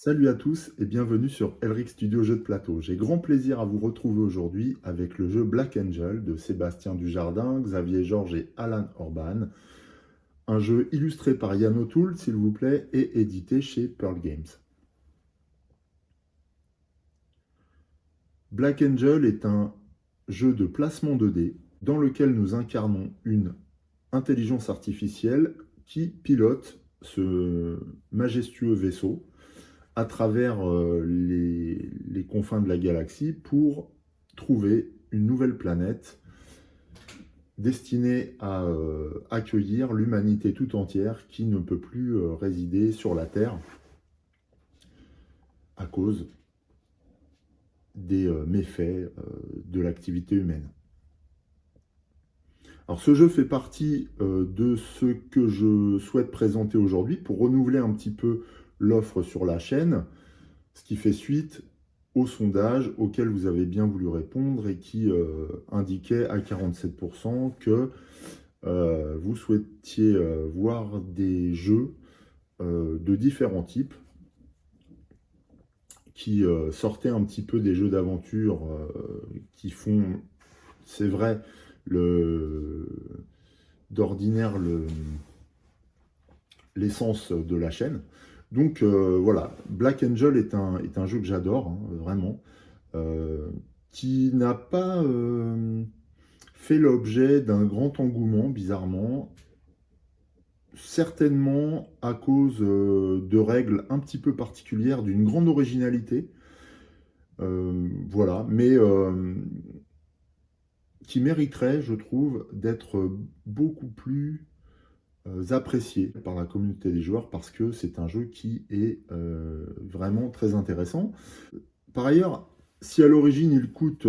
Salut à tous et bienvenue sur Elric Studio Jeux de plateau. J'ai grand plaisir à vous retrouver aujourd'hui avec le jeu Black Angel de Sébastien Dujardin, Xavier Georges et Alan Orban. Un jeu illustré par Yann O'Toole, s'il vous plaît, et édité chez Pearl Games. Black Angel est un jeu de placement 2D dans lequel nous incarnons une intelligence artificielle qui pilote ce majestueux vaisseau à travers les confins de la galaxie pour trouver une nouvelle planète destinée à accueillir l'humanité tout entière qui ne peut plus résider sur la Terre à cause des méfaits de l'activité humaine. Alors ce jeu fait partie de ce que je souhaite présenter aujourd'hui pour renouveler un petit peu l'offre sur la chaîne, ce qui fait suite au sondage auquel vous avez bien voulu répondre et qui indiquait à 47% que vous souhaitiez voir des jeux de différents types qui sortaient un petit peu des jeux d'aventure qui font, c'est vrai, d'ordinaire l'essence de la chaîne. Donc voilà, Black Angel est un jeu que j'adore, hein, vraiment, qui n'a pas fait l'objet d'un grand engouement, bizarrement, certainement à cause de règles un petit peu particulières, d'une grande originalité, voilà, mais qui mériterait, je trouve, d'être beaucoup plus apprécié par la communauté des joueurs parce que c'est un jeu qui est vraiment très intéressant. Par ailleurs, si à l'origine il coûte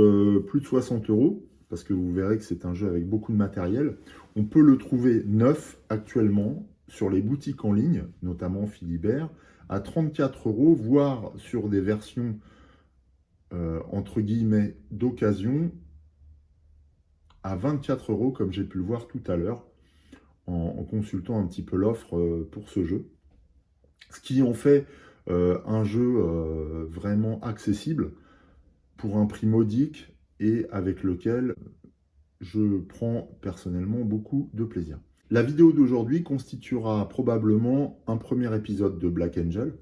plus de 60 euros, parce que vous verrez que c'est un jeu avec beaucoup de matériel, on peut le trouver neuf actuellement sur les boutiques en ligne, notamment Philibert, à 34 euros, voire sur des versions entre guillemets d'occasion à 24 euros, comme j'ai pu le voir tout à l'heure en consultant un petit peu l'offre pour ce jeu. Ce qui en fait un jeu vraiment accessible pour un prix modique et avec lequel je prends personnellement beaucoup de plaisir. La vidéo d'aujourd'hui constituera probablement un premier épisode de Black Angel.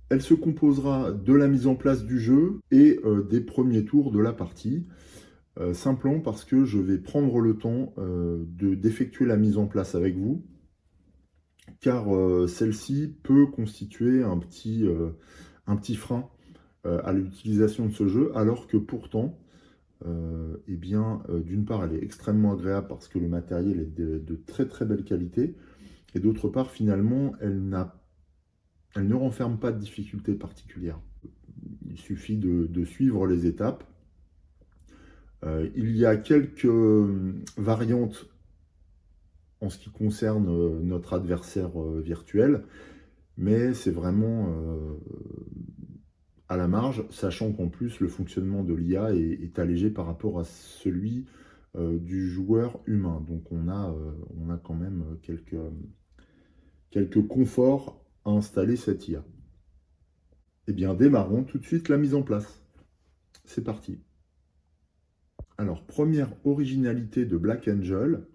Elle se composera de la mise en place du jeu et des premiers tours de la partie. Simplement parce que je vais prendre le temps d'effectuer la mise en place avec vous, car celle-ci peut constituer un petit frein à l'utilisation de ce jeu, alors que pourtant, eh bien, d'une part, elle est extrêmement agréable parce que le matériel est de très très belle qualité, et d'autre part, finalement, elle ne renferme pas de difficultés particulières. Il suffit de suivre les étapes. Il y a quelques variantes en ce qui concerne notre adversaire virtuel, mais c'est vraiment à la marge, sachant qu'en plus le fonctionnement de l'IA est allégé par rapport à celui du joueur humain. Donc on a quand même quelques conforts à installer cette IA. Eh bien, démarrons tout de suite la mise en place. C'est parti. Alors, première originalité de Black Angel,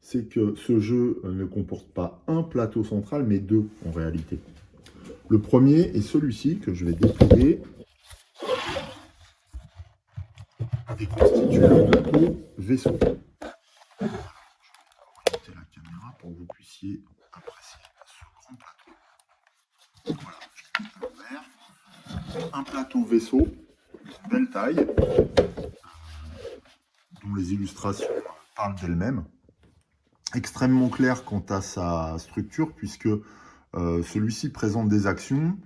c'est que ce jeu ne comporte pas un plateau central, mais deux en réalité. Le premier est celui-ci que je vais déplier et constitue le plateau vaisseau. Je vais orienter la caméra pour que vous puissiez apprécier ce grand plateau. Voilà, je vais à l'envers. Un plateau vaisseau, belle taille, dont les illustrations parlent d'elles-mêmes. Extrêmement clair quant à sa structure, puisque celui-ci présente des actions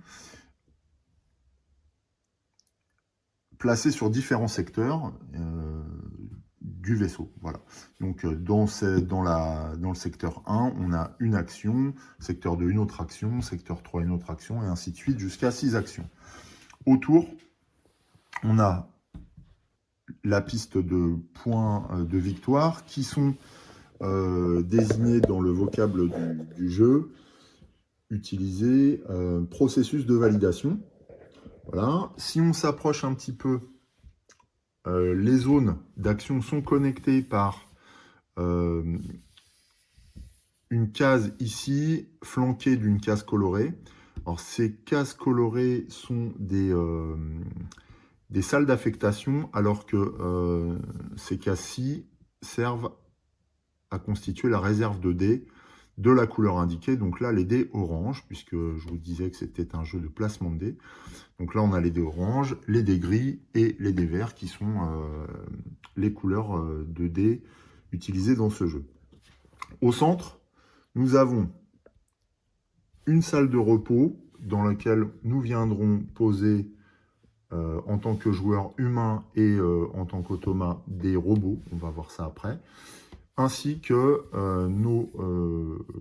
placées sur différents secteurs du vaisseau. Voilà. Donc dans le secteur 1, on a une action, secteur 2, une autre action, secteur 3, une autre action, et ainsi de suite, jusqu'à 6 actions. Autour, on a la piste de points de victoire qui sont désigner dans le vocable du jeu, utiliser processus de validation. Voilà. Si on s'approche un petit peu, les zones d'action sont connectées par une case ici, flanquée d'une case colorée. Alors, ces cases colorées sont des salles d'affectation, alors que ces cases-ci servent à constituer la réserve de dés de la couleur indiquée. Donc là, les dés orange, puisque je vous disais que c'était un jeu de placement de dés. Donc là, on a les dés orange, les dés gris et les dés verts, qui sont les couleurs de dés utilisées dans ce jeu. Au centre, nous avons une salle de repos dans laquelle nous viendrons poser en tant que joueur humain et en tant qu'automate des robots, on va voir ça après, ainsi que nos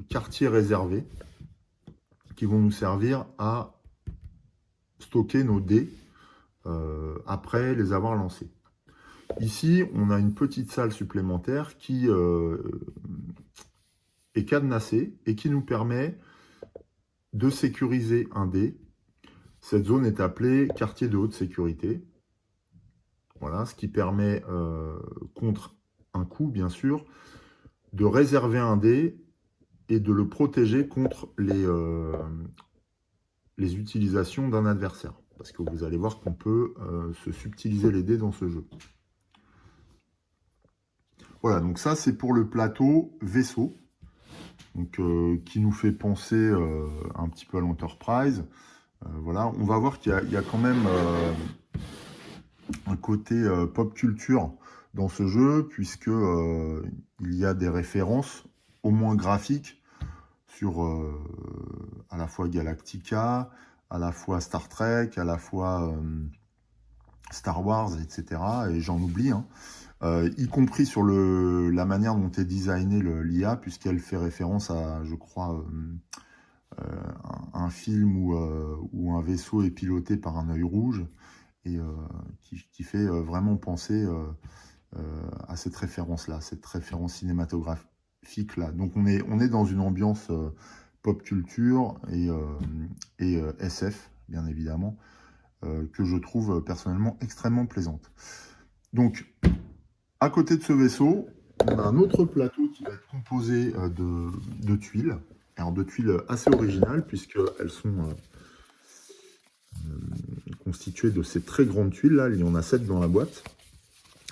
quartiers réservés qui vont nous servir à stocker nos dés après les avoir lancés. Ici, on a une petite salle supplémentaire qui est cadenassée et qui nous permet de sécuriser un dé. Cette zone est appelée quartier de haute sécurité. Voilà, ce qui permet, contre un coup, bien sûr, de réserver un dé et de le protéger contre les utilisations d'un adversaire. Parce que vous allez voir qu'on peut se subtiliser les dés dans ce jeu. Voilà, donc ça c'est pour le plateau vaisseau, donc, qui nous fait penser un petit peu à l'Enterprise. Voilà, on va voir qu'il y a quand même un côté pop culture dans ce jeu, puisque il y a des références, au moins graphiques, sur à la fois Galactica, à la fois Star Trek, à la fois Star Wars, etc. Et j'en oublie, hein. Y compris sur la manière dont est designé l'IA, puisqu'elle fait référence à, je crois, un film où un vaisseau est piloté par un œil rouge, et qui fait vraiment penser à cette référence-là, cette référence cinématographique-là. Donc on est dans une ambiance pop culture et SF, bien évidemment, que je trouve personnellement extrêmement plaisante. Donc, à côté de ce vaisseau, on a un autre plateau qui va être composé de tuiles. Alors, de tuiles assez originales, puisqu'elles sont constituées de ces très grandes tuiles. Là, il y en a 7 dans la boîte.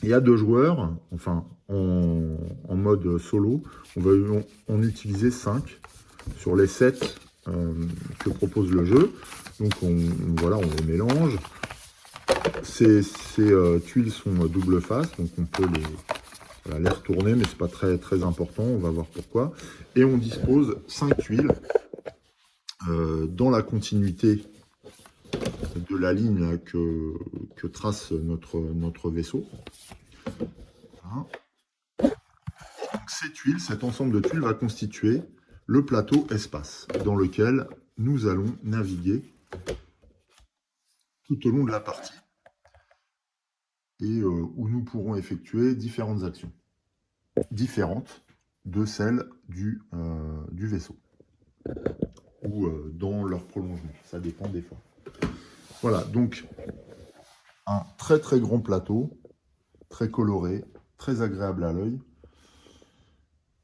Il y a 2 joueurs, enfin, en mode solo. On va en utiliser 5 sur les 7 que propose le jeu. Donc, voilà, on les mélange. Ces tuiles sont double face, donc on peut les retourner, mais c'est pas très, très important, on va voir pourquoi. Et on dispose 5 tuiles dans la continuité de la ligne là, que trace notre vaisseau. Voilà. Donc ces tuiles, cet ensemble de tuiles va constituer le plateau espace dans lequel nous allons naviguer tout au long de la partie, et où nous pourrons effectuer différentes actions, différentes de celles du vaisseau, ou dans leur prolongement, ça dépend des fois. Voilà, donc un très très grand plateau, très coloré, très agréable à l'œil,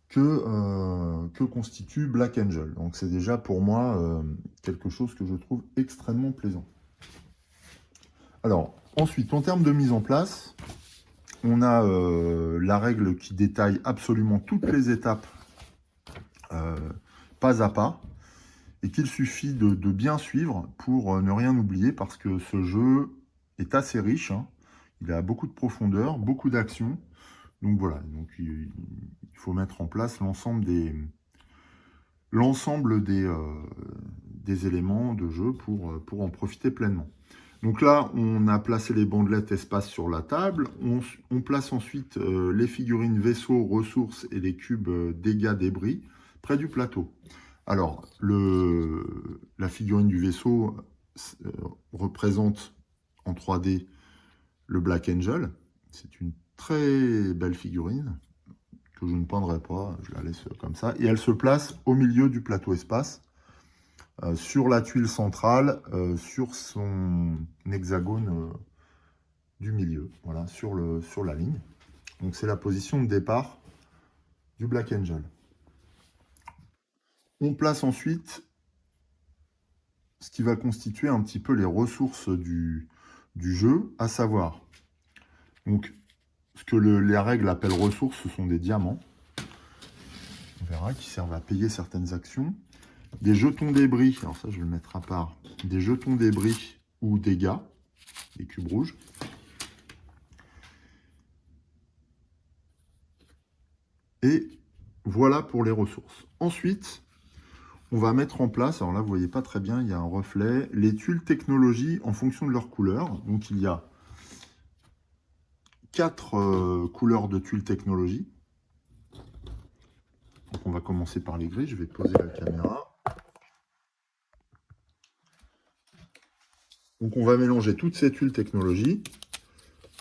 que constitue Black Angel. Donc c'est déjà pour moi quelque chose que je trouve extrêmement plaisant. Alors, ensuite, en termes de mise en place, on a la règle qui détaille absolument toutes les étapes, pas à pas, et qu'il suffit de bien suivre pour ne rien oublier, parce que ce jeu est assez riche, hein. Il a beaucoup de profondeur, beaucoup d'actions. Donc voilà, donc il faut mettre en place l'ensemble des éléments de jeu pour en profiter pleinement. Donc là, on a placé les bandelettes espace sur la table. On place ensuite les figurines vaisseaux, ressources et les cubes dégâts, débris près du plateau. Alors, la figurine du vaisseau représente en 3D le Black Angel. C'est une très belle figurine que je ne peindrai pas, je la laisse comme ça. Et elle se place au milieu du plateau espace, sur la tuile centrale, sur son hexagone du milieu, voilà, sur la ligne. Donc c'est la position de départ du Black Angel. On place ensuite ce qui va constituer un petit peu les ressources du jeu, à savoir, donc, ce que les règles appellent ressources, ce sont des diamants, on verra, qui servent à payer certaines actions. Des jetons débris, alors ça je vais le mettre à part, des jetons débris ou dégâts, des cubes rouges. Et voilà pour les ressources. Ensuite, on va mettre en place, alors là vous voyez pas très bien, il y a un reflet, les tuiles technologie en fonction de leur couleur. Donc il y a 4 couleurs de tuiles technologie. Donc on va commencer par les gris, je vais poser la caméra. Donc on va mélanger toutes ces tuiles technologie.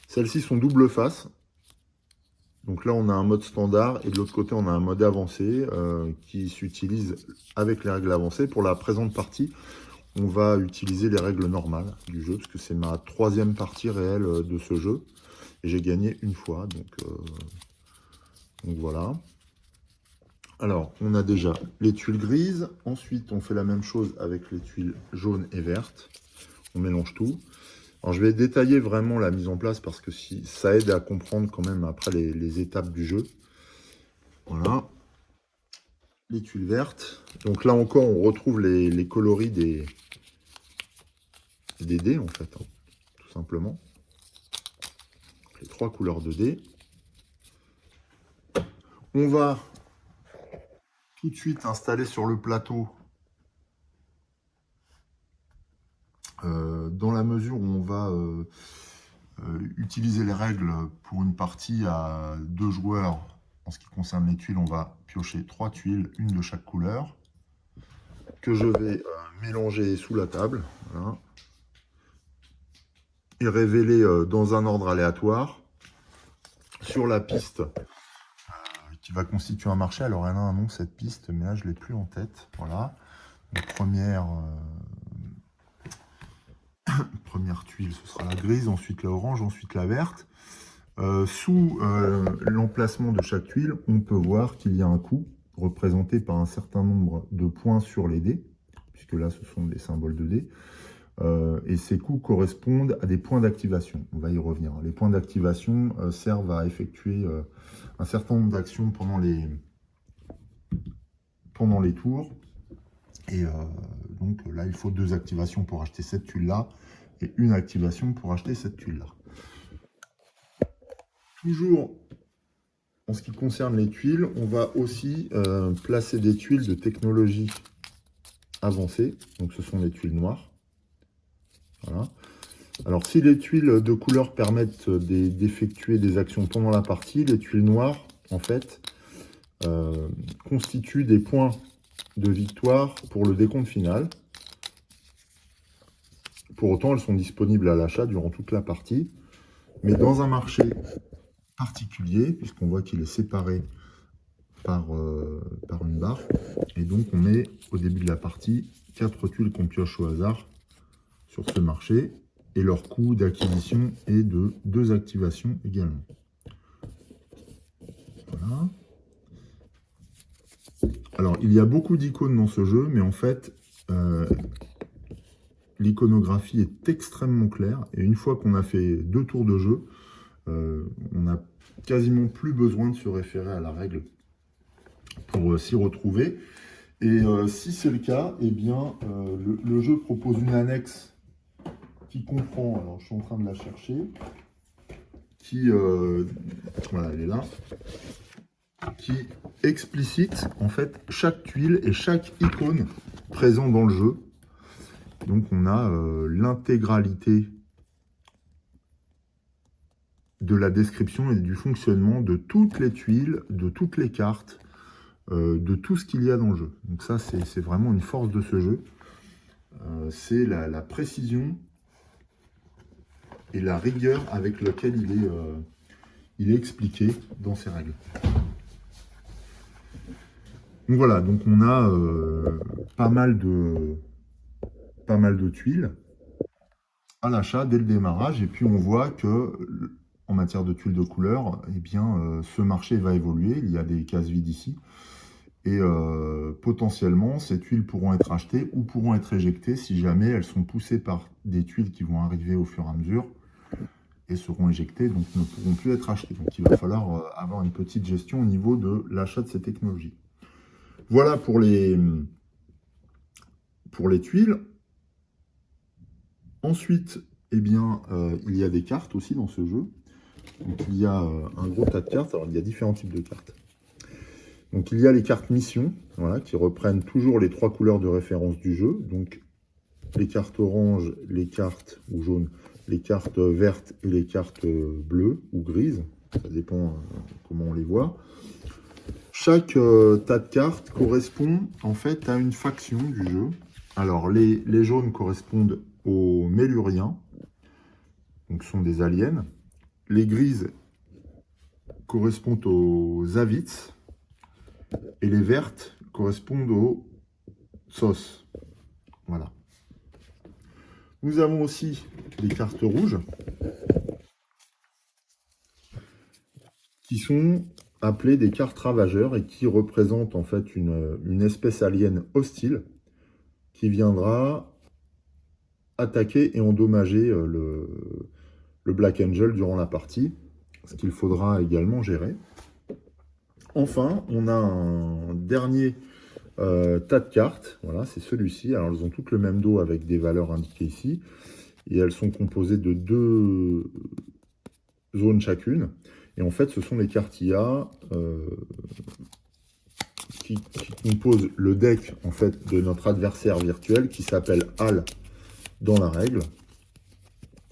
Celles-ci sont double face. Donc là, on a un mode standard et de l'autre côté, on a un mode avancé qui s'utilise avec les règles avancées. Pour la présente partie, on va utiliser les règles normales du jeu parce que c'est ma 3e partie réelle de ce jeu. Et j'ai gagné une fois, donc voilà. Alors, on a déjà les tuiles grises. Ensuite, on fait la même chose avec les tuiles jaunes et vertes. On mélange tout. Alors, je vais détailler vraiment la mise en place parce que ça aide à comprendre quand même après les étapes du jeu. Voilà. Les tuiles vertes. Donc là encore, on retrouve les coloris des dés, en fait, hein, tout simplement. Les 3 couleurs de dés. On va tout de suite installer sur le plateau, dans la mesure où on va utiliser les règles pour une partie à 2 joueurs. En ce qui concerne les tuiles, on va piocher 3 tuiles, une de chaque couleur, que je vais mélanger sous la table, voilà, et révéler dans un ordre aléatoire sur la piste qui va constituer un marché. Alors elle a un nom cette piste, mais là je ne l'ai plus en tête. Voilà, la première tuile, ce sera la grise, ensuite la orange, ensuite la verte. Sous l'emplacement de chaque tuile, on peut voir qu'il y a un coup représenté par un certain nombre de points sur les dés, puisque là ce sont des symboles de dés, et ces coups correspondent à des points d'activation. On va y revenir. Les points d'activation servent à effectuer un certain nombre d'actions pendant les tours, et donc là il faut 2 activations pour acheter cette tuile-là, et une activation pour acheter cette tuile-là. Toujours en ce qui concerne les tuiles, on va aussi placer des tuiles de technologie avancée. Donc ce sont les tuiles noires. Voilà. Alors si les tuiles de couleur permettent d'effectuer des actions pendant la partie, les tuiles noires, en fait, constituent des points de victoire pour le décompte final. Pour autant, elles sont disponibles à l'achat durant toute la partie. Mais dans un marché particulier, puisqu'on voit qu'il est séparé par une barre. Et donc on met au début de la partie 4 tuiles qu'on pioche au hasard sur ce marché. Et leur coût d'acquisition est de 2 activations également. Voilà. Alors il y a beaucoup d'icônes dans ce jeu, mais en fait l'iconographie est extrêmement claire. Et une fois qu'on a fait 2 tours de jeu, on n'a quasiment plus besoin de se référer à la règle pour s'y retrouver. Et si c'est le cas, eh bien, le jeu propose une annexe qui comprend, alors je suis en train de la chercher, qui, voilà, elle est là, qui explicite en fait chaque tuile et chaque icône présent dans le jeu. Donc on a l'intégralité de la description et du fonctionnement de toutes les tuiles, de toutes les cartes, de tout ce qu'il y a dans le jeu. Donc ça, c'est vraiment une force de ce jeu. C'est la précision et la rigueur avec laquelle il est expliqué dans ses règles. Donc voilà, donc on a pas mal de tuiles à l'achat dès le démarrage, et puis on voit que en matière de tuiles de couleur, eh bien, ce marché va évoluer. Il y a des cases vides ici, et potentiellement ces tuiles pourront être achetées ou pourront être éjectées si jamais elles sont poussées par des tuiles qui vont arriver au fur et à mesure et seront éjectées, donc ne pourront plus être achetées. Donc il va falloir avoir une petite gestion au niveau de l'achat de ces technologies. Voilà pour les tuiles. Ensuite, eh bien, il y a des cartes aussi dans ce jeu. Donc il y a un gros tas de cartes. Alors il y a différents types de cartes. Donc il y a les cartes mission, voilà, qui reprennent toujours les 3 couleurs de référence du jeu. Donc les cartes orange, les cartes ou jaunes, les cartes vertes et les cartes bleues ou grises. Ça dépend comment on les voit. Chaque tas de cartes correspond en fait à une faction du jeu. Alors les jaunes correspondent aux Méluriens, donc sont des aliens. Les grises correspondent aux Avits. Et les vertes correspondent aux Sos. Voilà. Nous avons aussi les cartes rouges qui sont appelées des cartes ravageurs et qui représentent en fait une espèce alien hostile qui viendra attaquer et endommager le Black Angel durant la partie, ce qu'il faudra également gérer. Enfin, on a un dernier tas de cartes, voilà, c'est celui-ci. Alors, elles ont toutes le même dos avec des valeurs indiquées ici. Et elles sont composées de 2 zones chacune. Et en fait, ce sont les cartes IA qui composent le deck en fait, de notre adversaire virtuel qui s'appelle HAL dans la règle.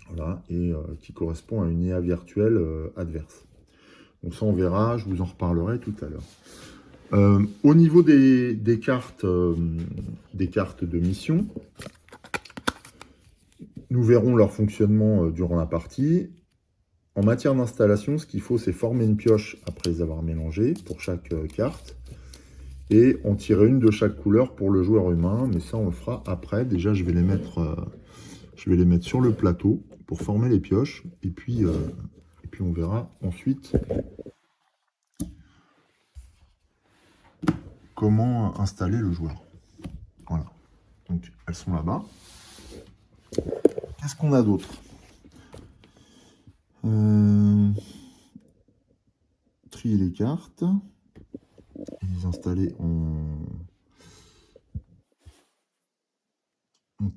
Voilà, et qui correspond à une IA virtuelle adverse. Donc ça, on verra, je vous en reparlerai tout à l'heure. Au niveau des cartes de mission, nous verrons leur fonctionnement durant la partie. En matière d'installation, ce qu'il faut, c'est former une pioche après les avoir mélangées pour chaque carte et en tirer une de chaque couleur pour le joueur humain. Mais ça, on le fera après. Déjà, je vais les mettre sur le plateau pour former les pioches et puis on verra ensuite comment installer le joueur. Voilà. Donc, elles sont là-bas. Qu'est-ce qu'on a d'autre? Trier les cartes et les installer en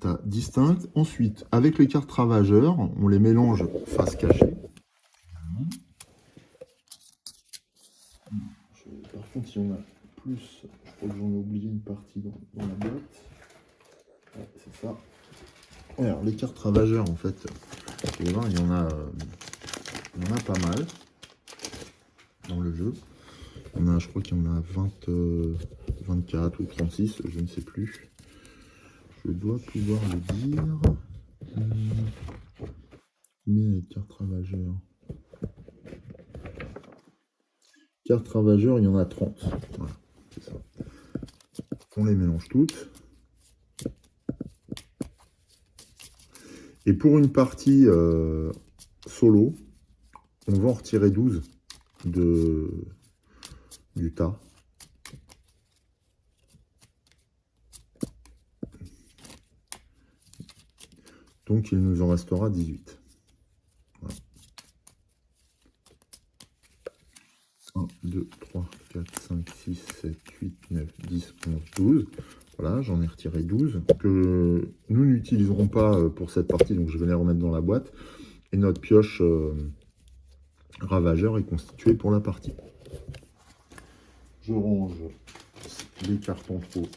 tas distincts. Ensuite, avec les cartes ravageurs, on les mélange face cachée. Par contre, il y en a plus. Je crois que j'en ai oublié une partie dans la boîte. Ouais, c'est ça. Alors, les cartes ravageurs, en fait, il y en a pas mal dans le jeu. Je crois qu'il y en a 24 ou 36, je ne sais plus. Je dois pouvoir le dire. Combien il y a de cartes ravageurs? Cartes ravageurs, il y en a 30. Voilà, c'est ça. On les mélange toutes. Et pour une partie solo, on va en retirer 12 du tas. Donc il nous en restera 18. Voilà. 1, 2, 3, 4, 5, 6, 7, 8, 9, 10, 11, 12. Voilà, j'en ai retiré 12 que nous n'utiliserons pas pour cette partie, donc je vais les remettre dans la boîte. Et notre pioche ravageur est constituée pour la partie. Je range les cartes en trop.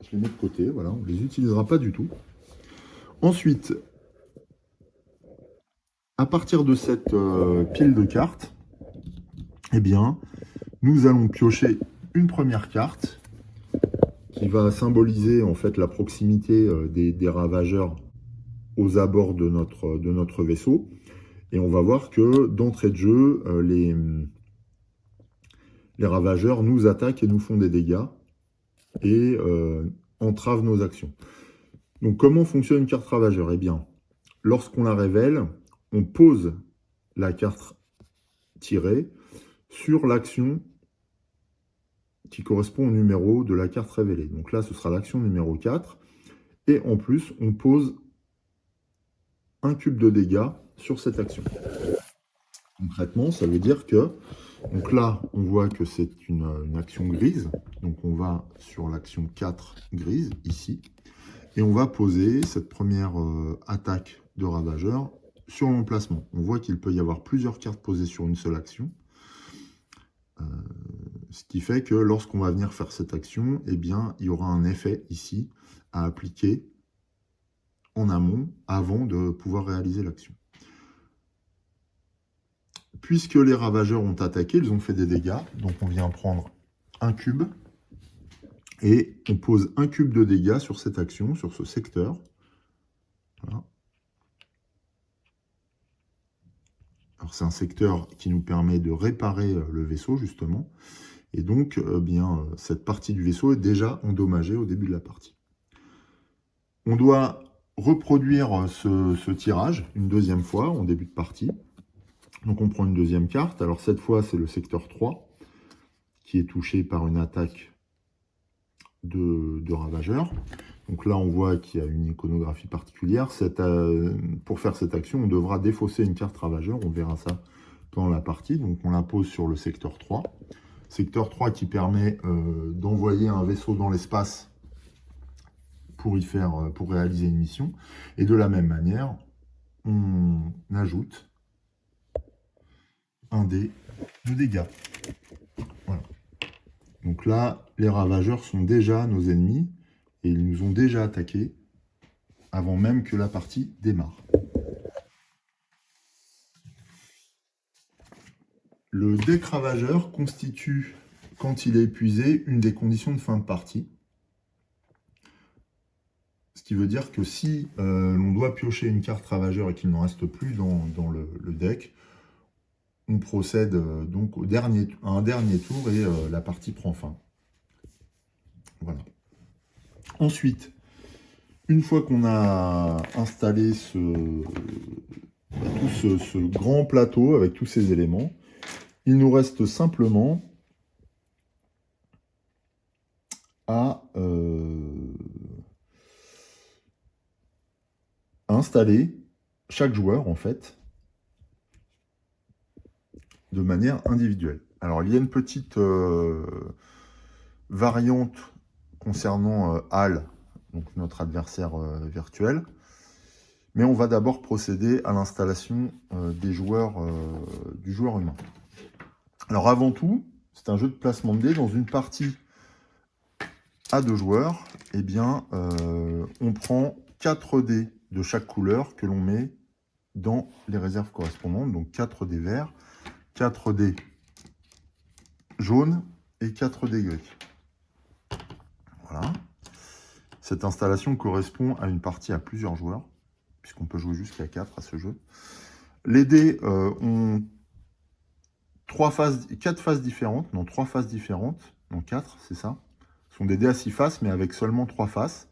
Je les mets de côté, voilà, on ne les utilisera pas du tout. Ensuite, à partir de cette pile de cartes, eh bien, nous allons piocher une première carte qui va symboliser en fait la proximité des ravageurs aux abords de notre vaisseau. Et on va voir que d'entrée de jeu, les ravageurs nous attaquent et nous font des dégâts et entravent nos actions. Donc comment fonctionne une carte ravageur? Eh bien, lorsqu'on la révèle, on pose la carte tirée sur l'action qui correspond au numéro de la carte révélée. Donc là, ce sera l'action numéro 4. Et en plus, on pose un cube de dégâts sur cette action. Concrètement, ça veut dire que, donc là, on voit que c'est une action grise. Donc on va sur l'action 4 grise, ici. Et on va poser cette première attaque de ravageur sur l'emplacement. On voit qu'il peut y avoir plusieurs cartes posées sur une seule action. Ce qui fait que lorsqu'on va venir faire cette action, eh bien, il y aura un effet ici à appliquer en amont avant de pouvoir réaliser l'action. Puisque les ravageurs ont attaqué, ils ont fait des dégâts, donc on vient prendre un cube et on pose un cube de dégâts sur cette action, sur ce secteur. Voilà. Alors c'est un secteur qui nous permet de réparer le vaisseau justement. Et donc, cette partie du vaisseau est déjà endommagée au début de la partie. On doit reproduire ce tirage une deuxième fois en début de partie. Donc on prend une deuxième carte. Alors cette fois, c'est le secteur 3 qui est touché par une attaque de ravageur. Donc là, on voit qu'il y a une iconographie particulière. Pour faire cette action, on devra défausser une carte ravageur. On verra ça dans la partie. Donc on la pose sur le secteur 3. Secteur 3 qui permet d'envoyer un vaisseau dans l'espace pour réaliser une mission. Et de la même manière, on ajoute un dé de dégâts. Voilà. Donc là, les ravageurs sont déjà nos ennemis et ils nous ont déjà attaqués avant même que la partie démarre. Le deck ravageur constitue, quand il est épuisé, une des conditions de fin de partie. Ce qui veut dire que si l'on doit piocher une carte ravageur et qu'il n'en reste plus dans le deck, on procède donc à un dernier tour et la partie prend fin. Voilà. Ensuite, une fois qu'on a installé tout ce grand plateau avec tous ces éléments, il nous reste simplement à installer chaque joueur, en fait, de manière individuelle. Alors, il y a une petite variante concernant Hal, donc notre adversaire virtuel. Mais on va d'abord procéder à l'installation du joueur humain. Alors avant tout, c'est un jeu de placement de dés. Dans une partie à 2 joueurs, eh bien, on prend 4 dés de chaque couleur que l'on met dans les réserves correspondantes. Donc 4 dés verts, 4 dés jaunes et 4 dés gris. Voilà. Cette installation correspond à une partie à plusieurs joueurs, puisqu'on peut jouer jusqu'à 4 à ce jeu. Les dés ont 3 faces différentes, non 3 faces différentes, non 4, c'est ça. Ce sont des dés à 6 faces, mais avec seulement 3 faces.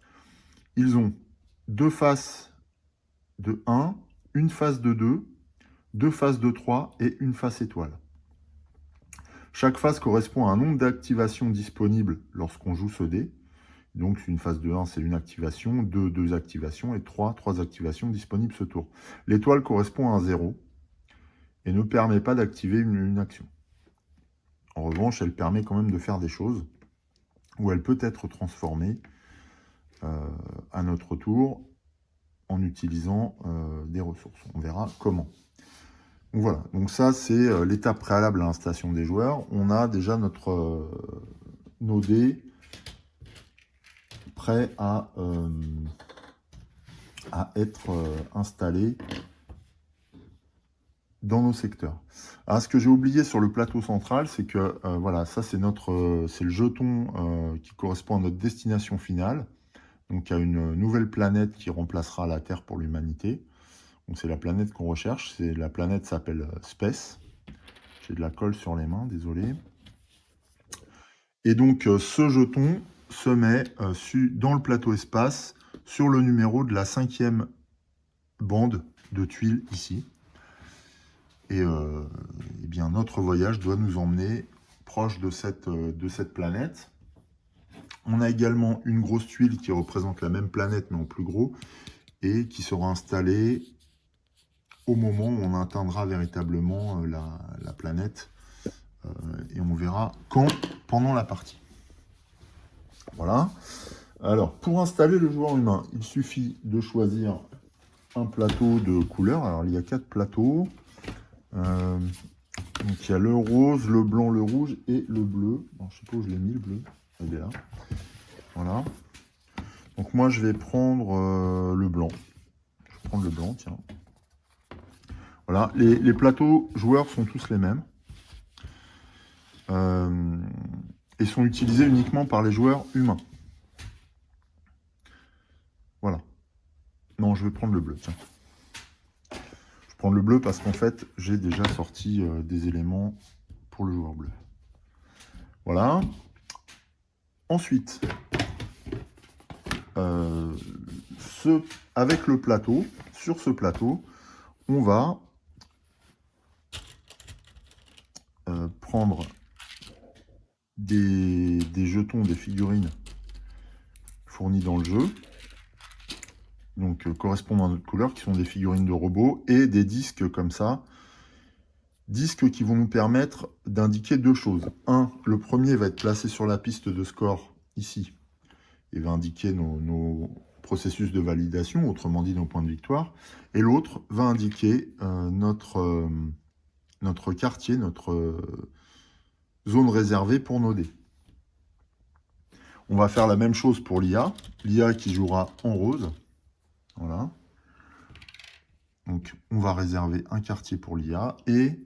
Ils ont 2 faces de 1, une face de 2, 2 faces de 3 et une face étoile. Chaque face correspond à un nombre d'activations disponibles lorsqu'on joue ce dé. Donc une phase de 1, c'est une activation, 2, 2 activations et 3 activations disponibles ce tour. L'étoile correspond à un 0 et ne permet pas d'activer une action. En revanche, elle permet quand même de faire des choses où elle peut être transformée à notre tour en utilisant des ressources. On verra comment. Donc voilà, donc ça c'est l'étape préalable à l'installation des joueurs. On a déjà nos dés prêts à être installés dans nos secteurs. Alors, ce que j'ai oublié sur le plateau central, c'est que voilà, ça c'est le jeton qui correspond à notre destination finale. Donc il y a une nouvelle planète qui remplacera la Terre pour l'humanité. Donc c'est la planète qu'on recherche. La planète s'appelle Space. J'ai de la colle sur les mains, désolé. Et donc, ce jeton se met dans le plateau espace sur le numéro de la 5e bande de tuiles ici. Et eh bien, notre voyage doit nous emmener proche de cette planète. On a également une grosse tuile qui représente la même planète, mais en plus gros, et qui sera installée au moment où on atteindra véritablement la planète. Et on verra quand, pendant la partie. Voilà. Alors, pour installer le joueur humain, il suffit de choisir un plateau de couleurs. Alors, il y a 4 plateaux. Donc, il y a le rose, le blanc, le rouge et le bleu. Alors, je ne sais pas où je l'ai mis, le bleu. Il est là. Voilà. Donc, moi, je vais prendre le blanc. Je vais prendre le blanc, tiens. Voilà. Les plateaux joueurs sont tous les mêmes. Et sont utilisés uniquement par les joueurs humains. Voilà. Non, je vais prendre le bleu, tiens. Je prends le bleu parce qu'en fait, j'ai déjà sorti des éléments pour le joueur bleu. Voilà. Ensuite, avec le plateau, sur ce plateau, on va prendre des jetons, des figurines fournies dans le jeu, donc correspondant à notre couleur, qui sont des figurines de robots, et des disques comme ça, disques qui vont nous permettre d'indiquer 2 choses. Un, le premier va être placé sur la piste de score, ici, et va indiquer nos processus de validation, autrement dit nos points de victoire, et l'autre va indiquer notre quartier, notre zone réservée pour nos dés. On va faire la même chose pour l'IA, l'IA qui jouera en rose. Voilà. Donc, on va réserver un quartier pour l'IA et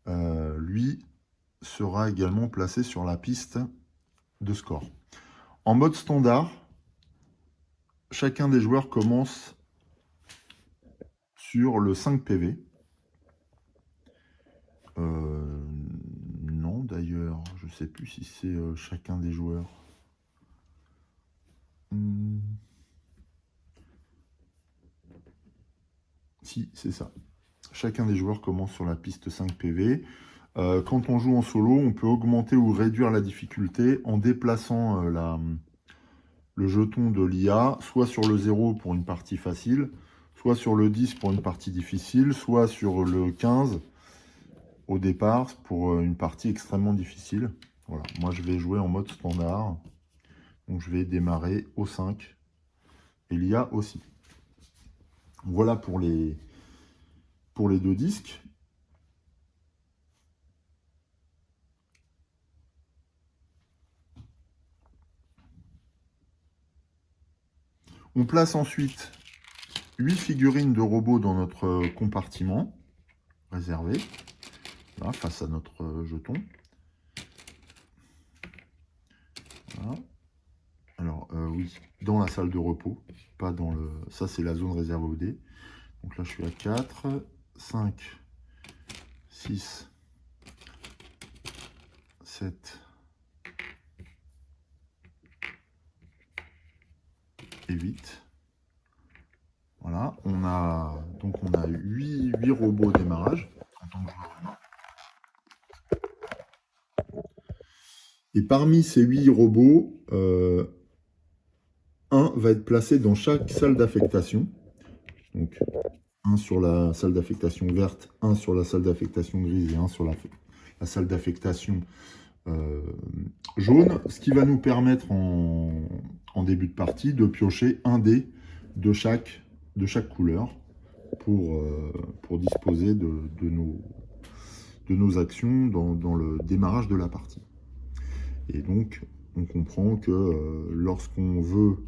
lui sera également placé sur la piste de score. En mode standard, chacun des joueurs commence sur le 5 PV. Non, d'ailleurs, je ne sais plus si c'est chacun des joueurs. Si, c'est ça. Chacun des joueurs commence sur la piste 5 PV. Quand on joue en solo, on peut augmenter ou réduire la difficulté en déplaçant le jeton de l'IA, soit sur le 0 pour une partie facile, soit sur le 10 pour une partie difficile, soit sur le 15 au départ pour une partie extrêmement difficile. Voilà, moi je vais jouer en mode standard. Donc je vais démarrer au 5 et l'IA aussi. Voilà pour les 2 disques. On place ensuite 8 figurines de robots dans notre compartiment réservé, là, face à notre jeton. Voilà. Alors, oui, dans la salle de repos, pas dans le... Ça, c'est la zone réservée aux dés. Donc là, je suis à 4, 5, 6, 7 et 8. Voilà, on a 8 robots au démarrage en tant que joueur humain. Et parmi ces 8 robots, un va être placé dans chaque salle d'affectation. Donc, un sur la salle d'affectation verte, un sur la salle d'affectation grise et un sur la salle d'affectation jaune. Ce qui va nous permettre en début de partie de piocher un dé de chaque couleur pour disposer de nos actions dans le démarrage de la partie. Et donc, on comprend que lorsqu'on veut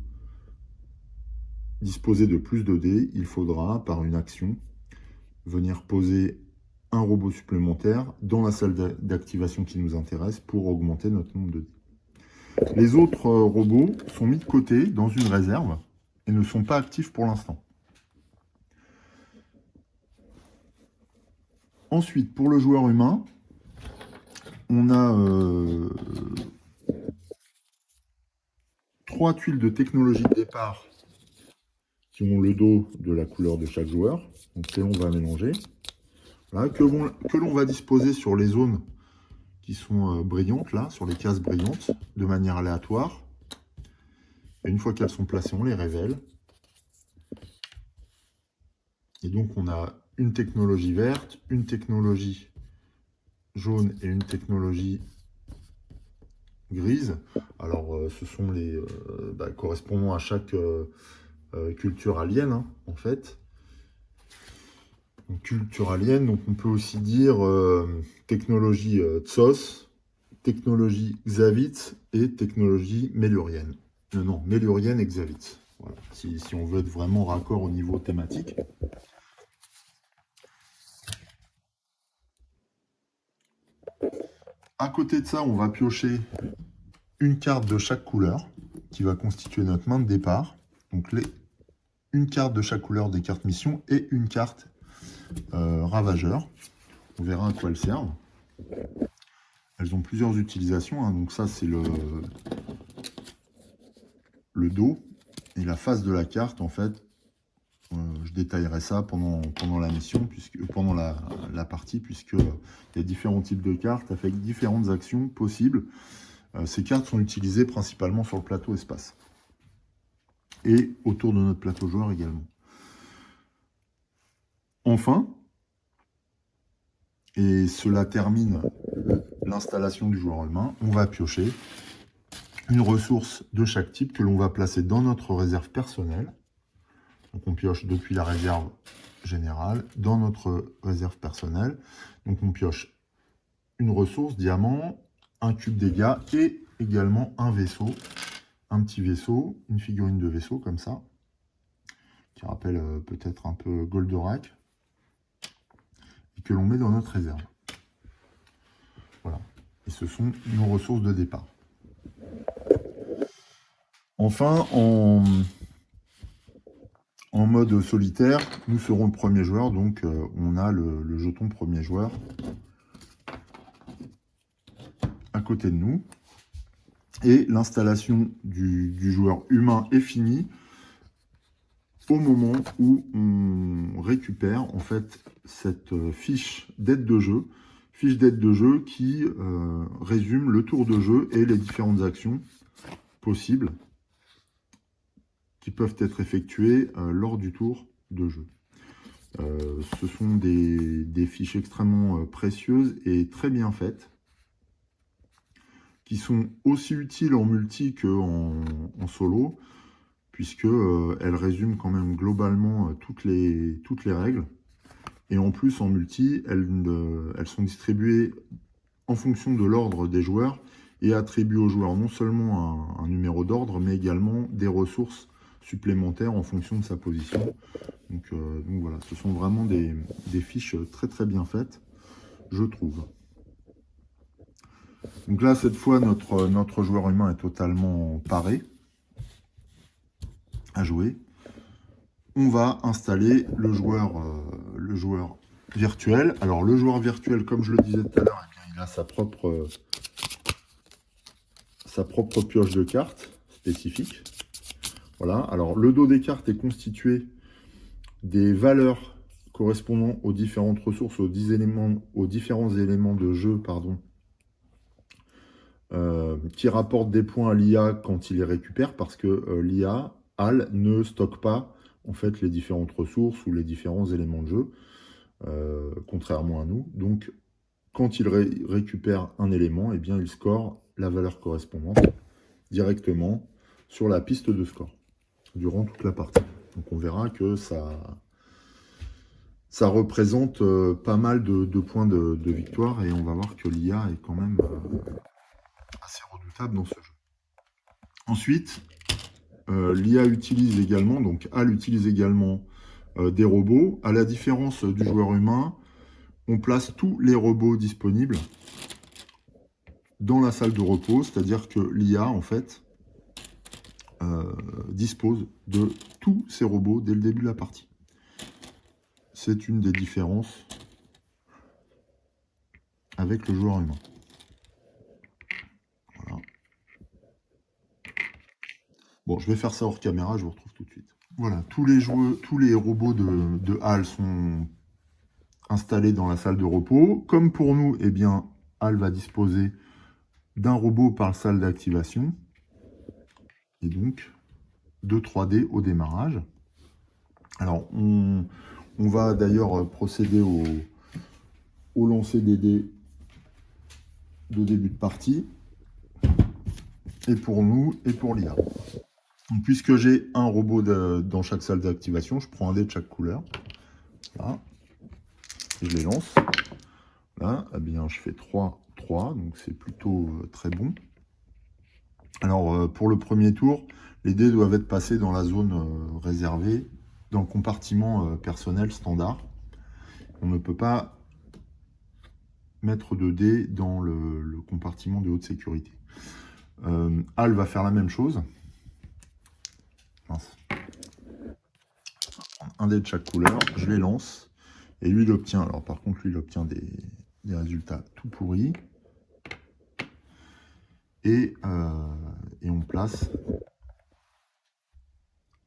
disposer de plus de dés, il faudra, par une action, venir poser un robot supplémentaire dans la salle d'activation qui nous intéresse pour augmenter notre nombre de dés. Les autres robots sont mis de côté dans une réserve et ne sont pas actifs pour l'instant. Ensuite, pour le joueur humain, on a 3 tuiles de technologie de départ qui ont le dos de la couleur de chaque joueur, donc que l'on va mélanger, voilà, que l'on va disposer sur les zones qui sont brillantes, là, sur les cases brillantes, de manière aléatoire. Et une fois qu'elles sont placées, on les révèle. Et donc on a une technologie verte, une technologie jaune et une technologie grise. Alors ce sont les correspondant à chaque culture alien, hein, en fait. Donc, culture alien, donc on peut aussi dire technologie Tsos, technologie Xavitz et technologie Mélurienne. Non, Mélurienne et Xavitz. Voilà, si on veut être vraiment raccord au niveau thématique. À côté de ça, on va piocher une carte de chaque couleur qui va constituer notre main de départ. Donc une carte de chaque couleur des cartes mission et une carte ravageur. On verra à quoi elles servent. Elles ont plusieurs utilisations, hein. Donc ça c'est le dos et la face de la carte en fait. Je détaillerai ça pendant la mission, pendant la partie, puisqu'il y a différents types de cartes avec différentes actions possibles. Ces cartes sont utilisées principalement sur le plateau espace et autour de notre plateau joueur également. Enfin, et cela termine l'installation du joueur humain, on va piocher une ressource de chaque type que l'on va placer dans notre réserve personnelle. Donc on pioche depuis la réserve générale dans notre réserve personnelle. Donc on pioche une ressource, diamant, un cube dégâts et également un vaisseau. Un petit vaisseau, une figurine de vaisseau comme ça, qui rappelle peut-être un peu Goldorak, et que l'on met dans notre réserve. Voilà. Et ce sont nos ressources de départ. Enfin, en mode solitaire, nous serons le premier joueur, donc on a le jeton premier joueur à côté de nous. Et l'installation du joueur humain est finie au moment où on récupère en fait cette fiche d'aide de jeu, qui résume le tour de jeu et les différentes actions possibles qui peuvent être effectuées lors du tour de jeu. Ce sont des fiches extrêmement précieuses et très bien faites, qui sont aussi utiles en multi qu'en solo, puisque elles résument quand même globalement toutes les règles. Et en plus, en multi, elles sont distribuées en fonction de l'ordre des joueurs et attribuent aux joueurs non seulement un numéro d'ordre, mais également des ressources supplémentaires en fonction de sa position. Donc voilà, ce sont vraiment des fiches très très bien faites, je trouve. Donc là, cette fois, notre joueur humain est totalement paré à jouer. On va installer le joueur virtuel. Alors, le joueur virtuel, comme je le disais tout à l'heure, eh bien, il a sa propre pioche de cartes spécifique. Voilà. Alors, le dos des cartes est constitué des valeurs correspondant aux différentes ressources, aux différents éléments de jeu, pardon, qui rapportent des points à l'IA quand il les récupère, parce que l'IA, HAL, ne stocke pas en fait les différentes ressources ou les différents éléments de jeu, contrairement à nous. Donc, quand il récupère un élément, eh bien, il score la valeur correspondante directement sur la piste de score durant toute la partie. Donc, on verra que ça représente pas mal de points de victoire, et on va voir que l'IA est quand même assez redoutable dans ce jeu. Ensuite, l'IA utilise également, donc HAL utilise également des robots. À la différence du joueur humain, on place tous les robots disponibles dans la salle de repos, c'est-à-dire que l'IA, en fait, dispose de tous ces robots dès le début de la partie. C'est une des différences avec le joueur humain. Voilà. Bon, je vais faire ça hors caméra, je vous retrouve tout de suite. Voilà, tous les robots de HAL sont installés dans la salle de repos. Comme pour nous, eh bien, HAL va disposer d'un robot par salle d'activation et donc de 3D au démarrage. Alors, on va d'ailleurs procéder au lancer des dés de début de partie, et pour nous et pour l'IA. Puisque j'ai un robot dans chaque salle d'activation, je prends un dé de chaque couleur. Là. Je les lance. Là, eh bien, je fais 3, 3, donc c'est plutôt très bon. Alors, pour le premier tour, les dés doivent être passés dans la zone réservée, dans le compartiment personnel standard. On ne peut pas mettre de dés dans le compartiment de haute sécurité. HAL va faire la même chose. Mince. Un dé de chaque couleur, je les lance. Et lui, il obtient, alors par contre, lui, il obtient des résultats tout pourris. Et on place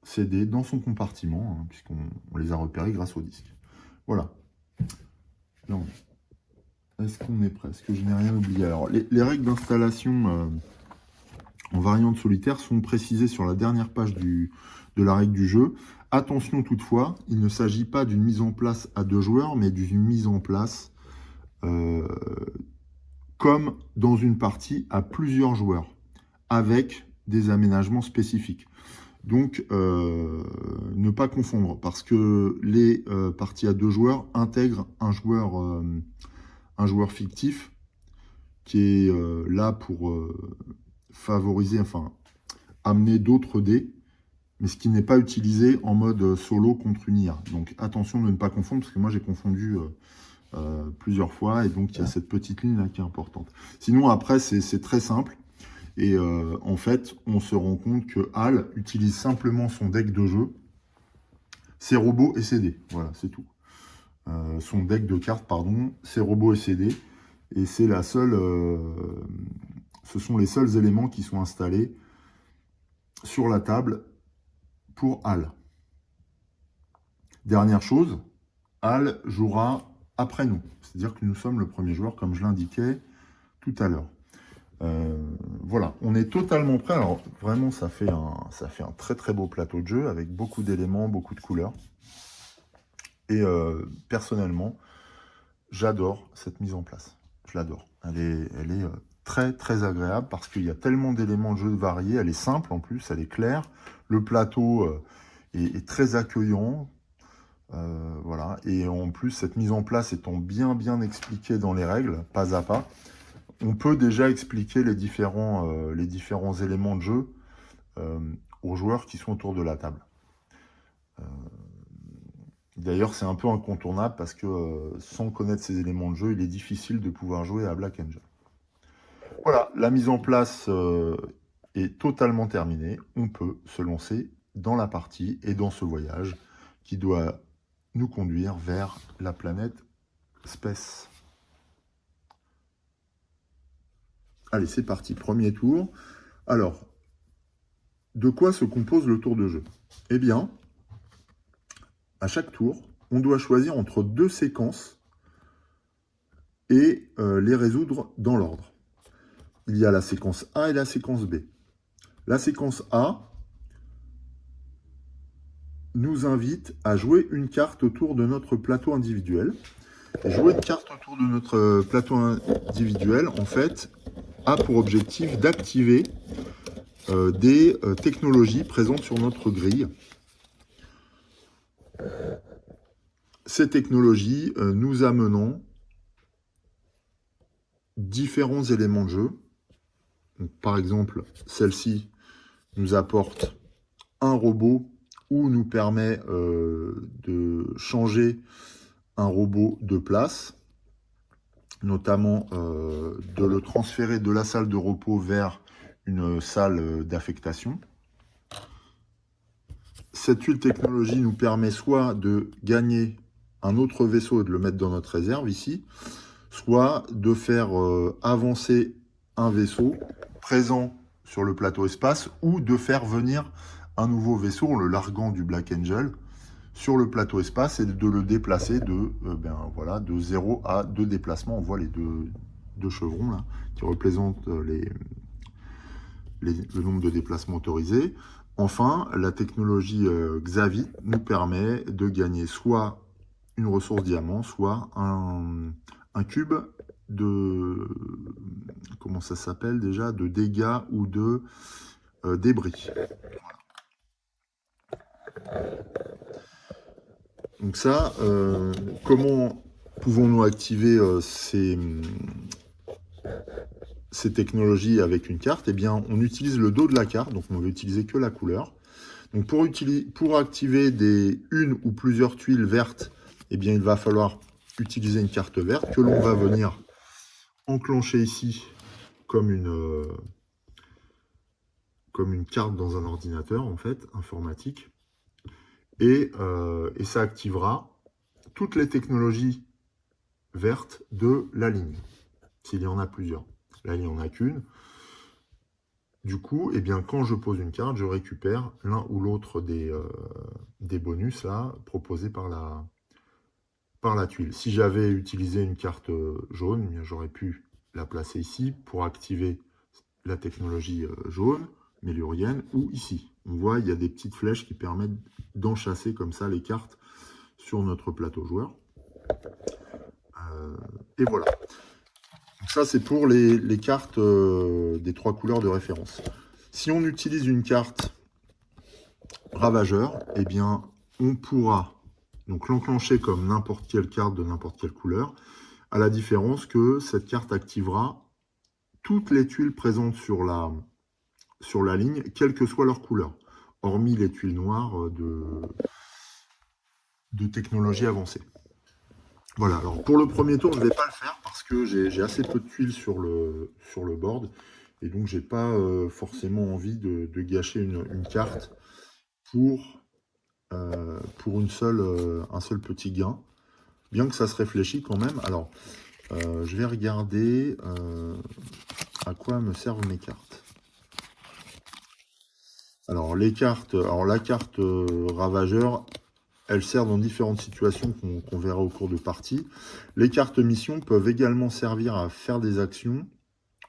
ces dés dans son compartiment, hein, puisqu'on les a repérés grâce au disque. Voilà. Est-ce qu'on est prêt? Est-ce que je n'ai rien oublié? Alors, les règles d'installation en variante solitaire sont précisées sur la dernière page de la règle du jeu. Attention toutefois, il ne s'agit pas d'une mise en place à 2 joueurs, mais d'une mise en place comme dans une partie à plusieurs joueurs, avec des aménagements spécifiques. Donc, ne pas confondre, parce que les parties à 2 joueurs intègrent un joueur fictif qui est là pour favoriser, enfin, amener d'autres dés, mais ce qui n'est pas utilisé en mode solo contre une IA. Donc attention de ne pas confondre, parce que moi j'ai confondu plusieurs fois, et donc il y a cette petite ligne là qui est importante. Sinon après c'est très simple, et en fait on se rend compte que HAL utilise simplement son deck de jeu, ses robots et ses dés. Voilà, c'est tout. Son deck de cartes, pardon, ses robots et ses dés, et c'est la seule... ce sont les seuls éléments qui sont installés sur la table pour HAL. Dernière chose, HAL jouera après nous. C'est-à-dire que nous sommes le premier joueur, comme je l'indiquais tout à l'heure. Voilà, on est totalement prêt. Alors vraiment, ça fait un très très beau plateau de jeu avec beaucoup d'éléments, beaucoup de couleurs. Et personnellement, j'adore cette mise en place. Je l'adore. Elle est très très agréable parce qu'il y a tellement d'éléments de jeu variés. Elle est simple en plus, elle est claire. Le plateau est très accueillant. Voilà. Et en plus, cette mise en place étant bien expliquée dans les règles, pas à pas, on peut déjà expliquer les différents éléments de jeu aux joueurs qui sont autour de la table. D'ailleurs, c'est un peu incontournable parce que sans connaître ces éléments de jeu, il est difficile de pouvoir jouer à Black Angel. Voilà, la mise en place est totalement terminée. On peut se lancer dans la partie et dans ce voyage qui doit nous conduire vers la planète Space. Allez, c'est parti, premier tour. Alors, de quoi se compose le tour de jeu? Eh bien, à chaque tour, on doit choisir entre 2 séquences et les résoudre dans l'ordre. Il y a la séquence A et la séquence B. La séquence A nous invite à jouer une carte autour de notre plateau individuel. Et jouer une carte autour de notre plateau individuel, en fait, a pour objectif d'activer des technologies présentes sur notre grille. Ces technologies nous amenant différents éléments de jeu. Donc, par exemple, celle-ci nous apporte un robot ou nous permet de changer un robot de place, notamment de le transférer de la salle de repos vers une salle d'affectation. Cette huile technologie nous permet soit de gagner un autre vaisseau et de le mettre dans notre réserve ici, soit de faire avancer un vaisseau présent sur le plateau espace ou de faire venir un nouveau vaisseau en le larguant du Black Angel sur le plateau espace et de le déplacer de 0 à 2 déplacements. On voit les deux chevrons là, qui représentent le nombre de déplacements autorisés. Enfin, la technologie Xavi nous permet de gagner soit une ressource diamant, soit un cube de, comment ça s'appelle déjà, de dégâts ou de débris. Donc ça, comment pouvons-nous activer ces technologies avec une carte? Eh bien, on utilise le dos de la carte, donc on ne veut utiliser que la couleur. Donc pour activer une ou plusieurs tuiles vertes, eh bien, il va falloir utiliser une carte verte que l'on va venir enclencher ici comme une carte dans un ordinateur, en fait, informatique. Et ça activera toutes les technologies vertes de la ligne, s'il y en a plusieurs. Là, il n'y en a qu'une. Du coup, eh bien, quand je pose une carte, je récupère l'un ou l'autre des bonus là, proposés par la tuile. Si j'avais utilisé une carte jaune, eh j'aurais pu la placer ici pour activer la technologie jaune, mélurienne, ou ici. On voit, il y a des petites flèches qui permettent d'enchasser comme ça les cartes sur notre plateau joueur. Et voilà. Donc ça, c'est pour les cartes des 3 couleurs de référence. Si on utilise une carte ravageur, eh bien, on pourra donc l'enclencher comme n'importe quelle carte de n'importe quelle couleur, à la différence que cette carte activera toutes les tuiles présentes sur la ligne, quelle que soit leur couleur, hormis les tuiles noires de technologie avancée. Voilà, alors pour le premier tour, je ne vais pas le faire parce que j'ai assez peu de tuiles sur le board et donc j'ai pas forcément envie de gâcher une carte pour un seul petit gain, bien que ça se réfléchit quand même. Alors, je vais regarder à quoi me servent mes cartes. Alors, la carte ravageur, elle sert dans différentes situations qu'on verra au cours de partie. Les cartes mission peuvent également servir à faire des actions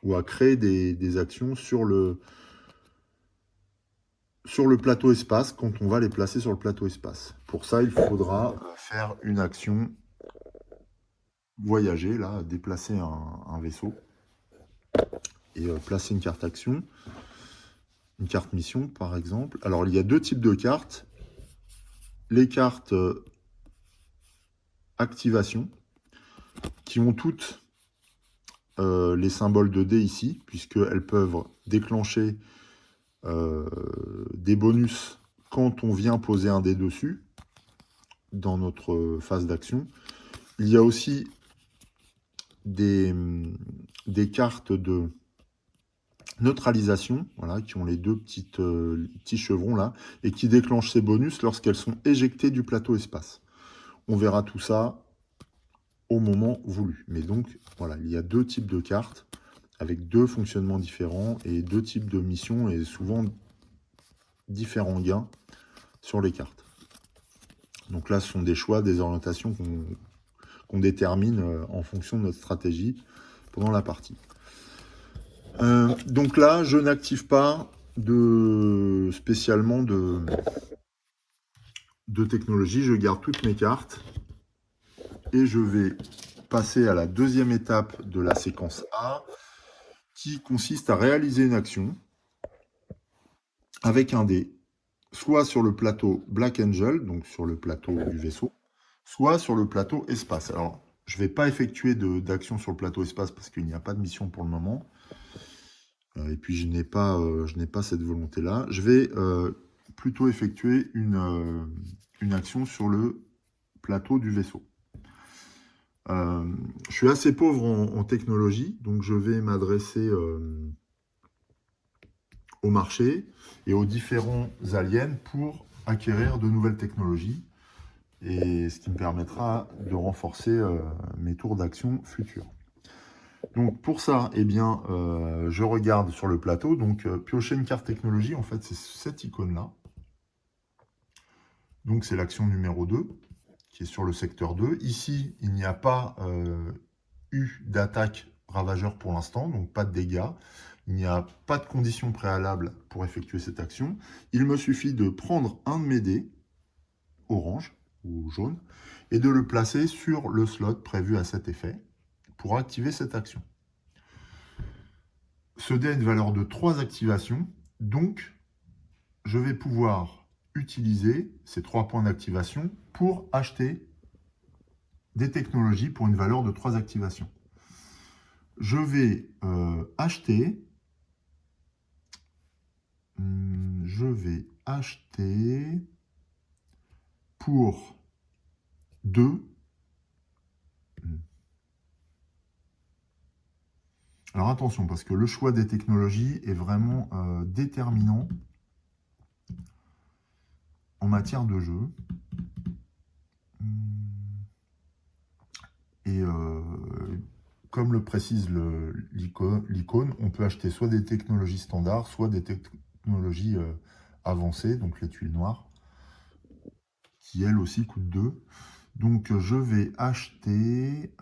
ou à créer des actions sur le plateau espace quand on va les placer sur le plateau espace. Pour ça, il faudra faire une action voyager, là, déplacer un vaisseau et placer une carte action, une carte mission par exemple. Alors, il y a 2 types de cartes. Les cartes activation, qui ont toutes les symboles de dés ici, puisqu'elles peuvent déclencher des bonus quand on vient poser un dé dessus, dans notre phase d'action. Il y a aussi des cartes de neutralisation, voilà, qui ont les 2 petits chevrons là, et qui déclenchent ces bonus lorsqu'elles sont éjectées du plateau espace. On verra tout ça au moment voulu. Mais donc, voilà, il y a 2 types de cartes, avec 2 fonctionnements différents, et 2 types de missions, et souvent différents gains sur les cartes. Donc là, ce sont des choix, des orientations qu'on détermine en fonction de notre stratégie pendant la partie. Donc là, je n'active pas spécialement de technologie. Je garde toutes mes cartes et je vais passer à la deuxième étape de la séquence A, qui consiste à réaliser une action avec un dé, soit sur le plateau Black Angel, donc sur le plateau du vaisseau, soit sur le plateau espace. Alors, je ne vais pas effectuer d'action sur le plateau espace parce qu'il n'y a pas de mission pour le moment. Et puis, je n'ai pas cette volonté-là. Je vais plutôt effectuer une action sur le plateau du vaisseau. Je suis assez pauvre en technologie, donc je vais m'adresser au marché et aux différents aliens pour acquérir de nouvelles technologies, et ce qui me permettra de renforcer mes tours d'action futurs. Donc pour ça, eh bien, je regarde sur le plateau. Donc piocher une carte technologie, en fait, c'est cette icône-là. Donc c'est l'action numéro 2, qui est sur le secteur 2. Ici, il n'y a pas eu d'attaque ravageur pour l'instant, donc pas de dégâts. Il n'y a pas de conditions préalables pour effectuer cette action. Il me suffit de prendre un de mes dés, orange ou jaune, et de le placer sur le slot prévu à cet effet pour activer cette action. Ce dé a une valeur de 3 activations, donc je vais pouvoir utiliser ces 3 points d'activation pour acheter des technologies pour une valeur de 3 activations. Je vais acheter pour 2. Alors attention, parce que le choix des technologies est vraiment déterminant en matière de jeu. Et comme le précise l'icône, on peut acheter soit des technologies standards, soit des technologies avancées, donc les tuiles noires, qui elles aussi coûtent 2. Donc je vais acheter...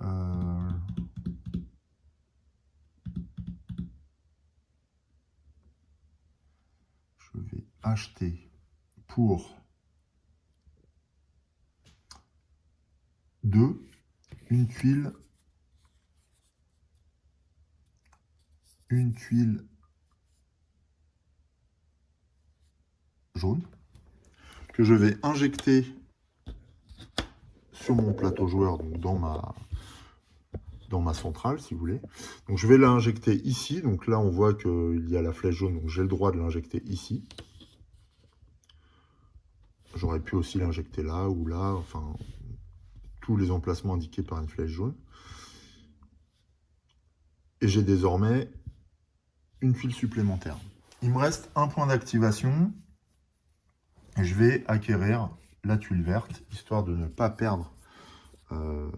pour 2 une tuile jaune que je vais injecter sur mon plateau joueur, donc dans ma centrale, si vous voulez. Donc je vais l'injecter ici. Donc là, on voit qu'il y a la flèche jaune, donc j'ai le droit de l'injecter ici. J'aurais pu aussi l'injecter là ou là, enfin, tous les emplacements indiqués par une flèche jaune. Et j'ai désormais une tuile supplémentaire. Il me reste un point d'activation. Et je vais acquérir la tuile verte, histoire de ne pas perdre, mon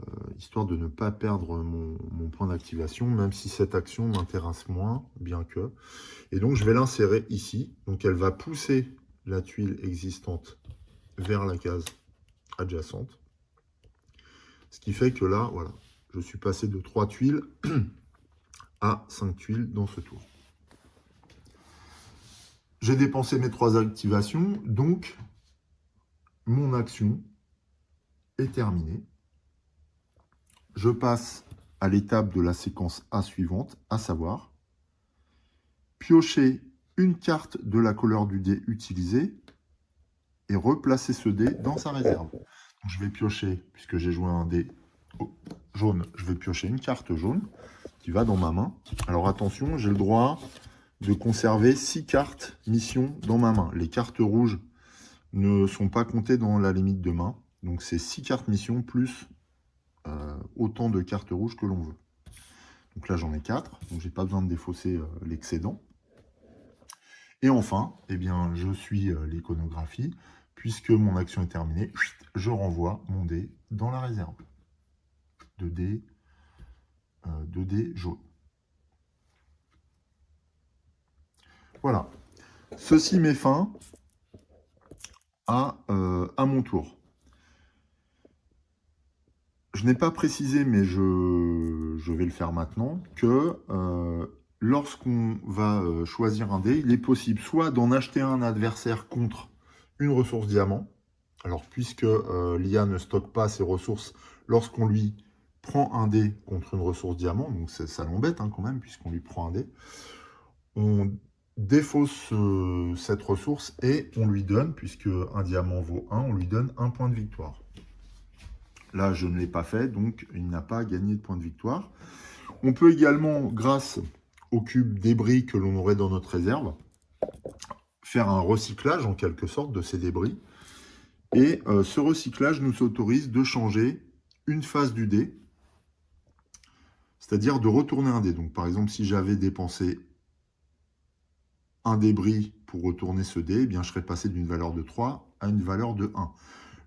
point d'activation, même si cette action m'intéresse moins, bien que. Et donc, je vais l'insérer ici. Donc, elle va pousser la tuile existante vers la case adjacente. Ce qui fait que là, voilà, je suis passé de 3 tuiles à 5 tuiles dans ce tour. J'ai dépensé mes 3 activations, donc mon action est terminée. Je passe à l'étape de la séquence A suivante, à savoir piocher une carte de la couleur du dé utilisée et replacer ce dé dans sa réserve. Donc, je vais piocher, puisque j'ai joué un dé jaune, je vais piocher une carte jaune qui va dans ma main. Alors attention, j'ai le droit de conserver 6 cartes mission dans ma main. Les cartes rouges ne sont pas comptées dans la limite de main. Donc c'est 6 cartes mission plus autant de cartes rouges que l'on veut. Donc là j'en ai 4, donc j'ai pas besoin de défausser l'excédent. Et enfin, eh bien, je suis l'iconographie. Puisque mon action est terminée, je renvoie mon dé dans la réserve. 2 dés jaunes. Voilà. Ceci met fin à mon tour. Je n'ai pas précisé, mais je vais le faire maintenant, que lorsqu'on va choisir un dé, il est possible soit d'en acheter un adversaire contre une ressource diamant. Alors, puisque l'IA ne stocke pas ses ressources lorsqu'on lui prend un dé contre une ressource diamant, donc ça l'embête quand même, puisqu'on lui prend un dé, on défausse cette ressource et on lui donne, puisque un diamant vaut 1, on lui donne un point de victoire. Là, je ne l'ai pas fait, donc il n'a pas gagné de point de victoire. On peut également, grâce au cube débris que l'on aurait dans notre réserve, faire un recyclage en quelque sorte de ces débris. Et ce recyclage nous autorise de changer une phase du dé, c'est-à-dire de retourner un dé. Donc par exemple, si j'avais dépensé un débris pour retourner ce dé, eh bien, je serais passé d'une valeur de 3 à une valeur de 1.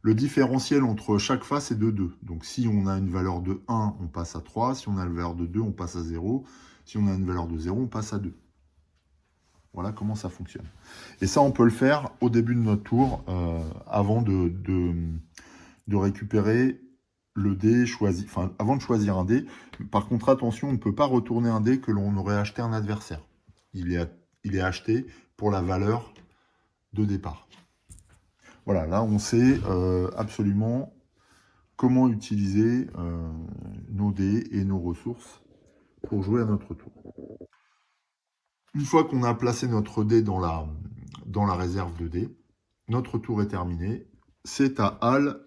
Le différentiel entre chaque face est de 2. Donc si on a une valeur de 1, on passe à 3. Si on a une valeur de 2, on passe à 0. Si on a une valeur de 0, on passe à 2. Voilà comment ça fonctionne. Et ça, on peut le faire au début de notre tour, avant de récupérer le dé choisi. Enfin, avant de choisir un dé. Par contre, attention, on ne peut pas retourner un dé que l'on aurait acheté un adversaire. Il est acheté pour la valeur de départ. Voilà, là, on sait absolument comment utiliser nos dés et nos ressources pour jouer à notre tour. Une fois qu'on a placé notre dé dans la réserve de dés, notre tour est terminé. C'est à Hal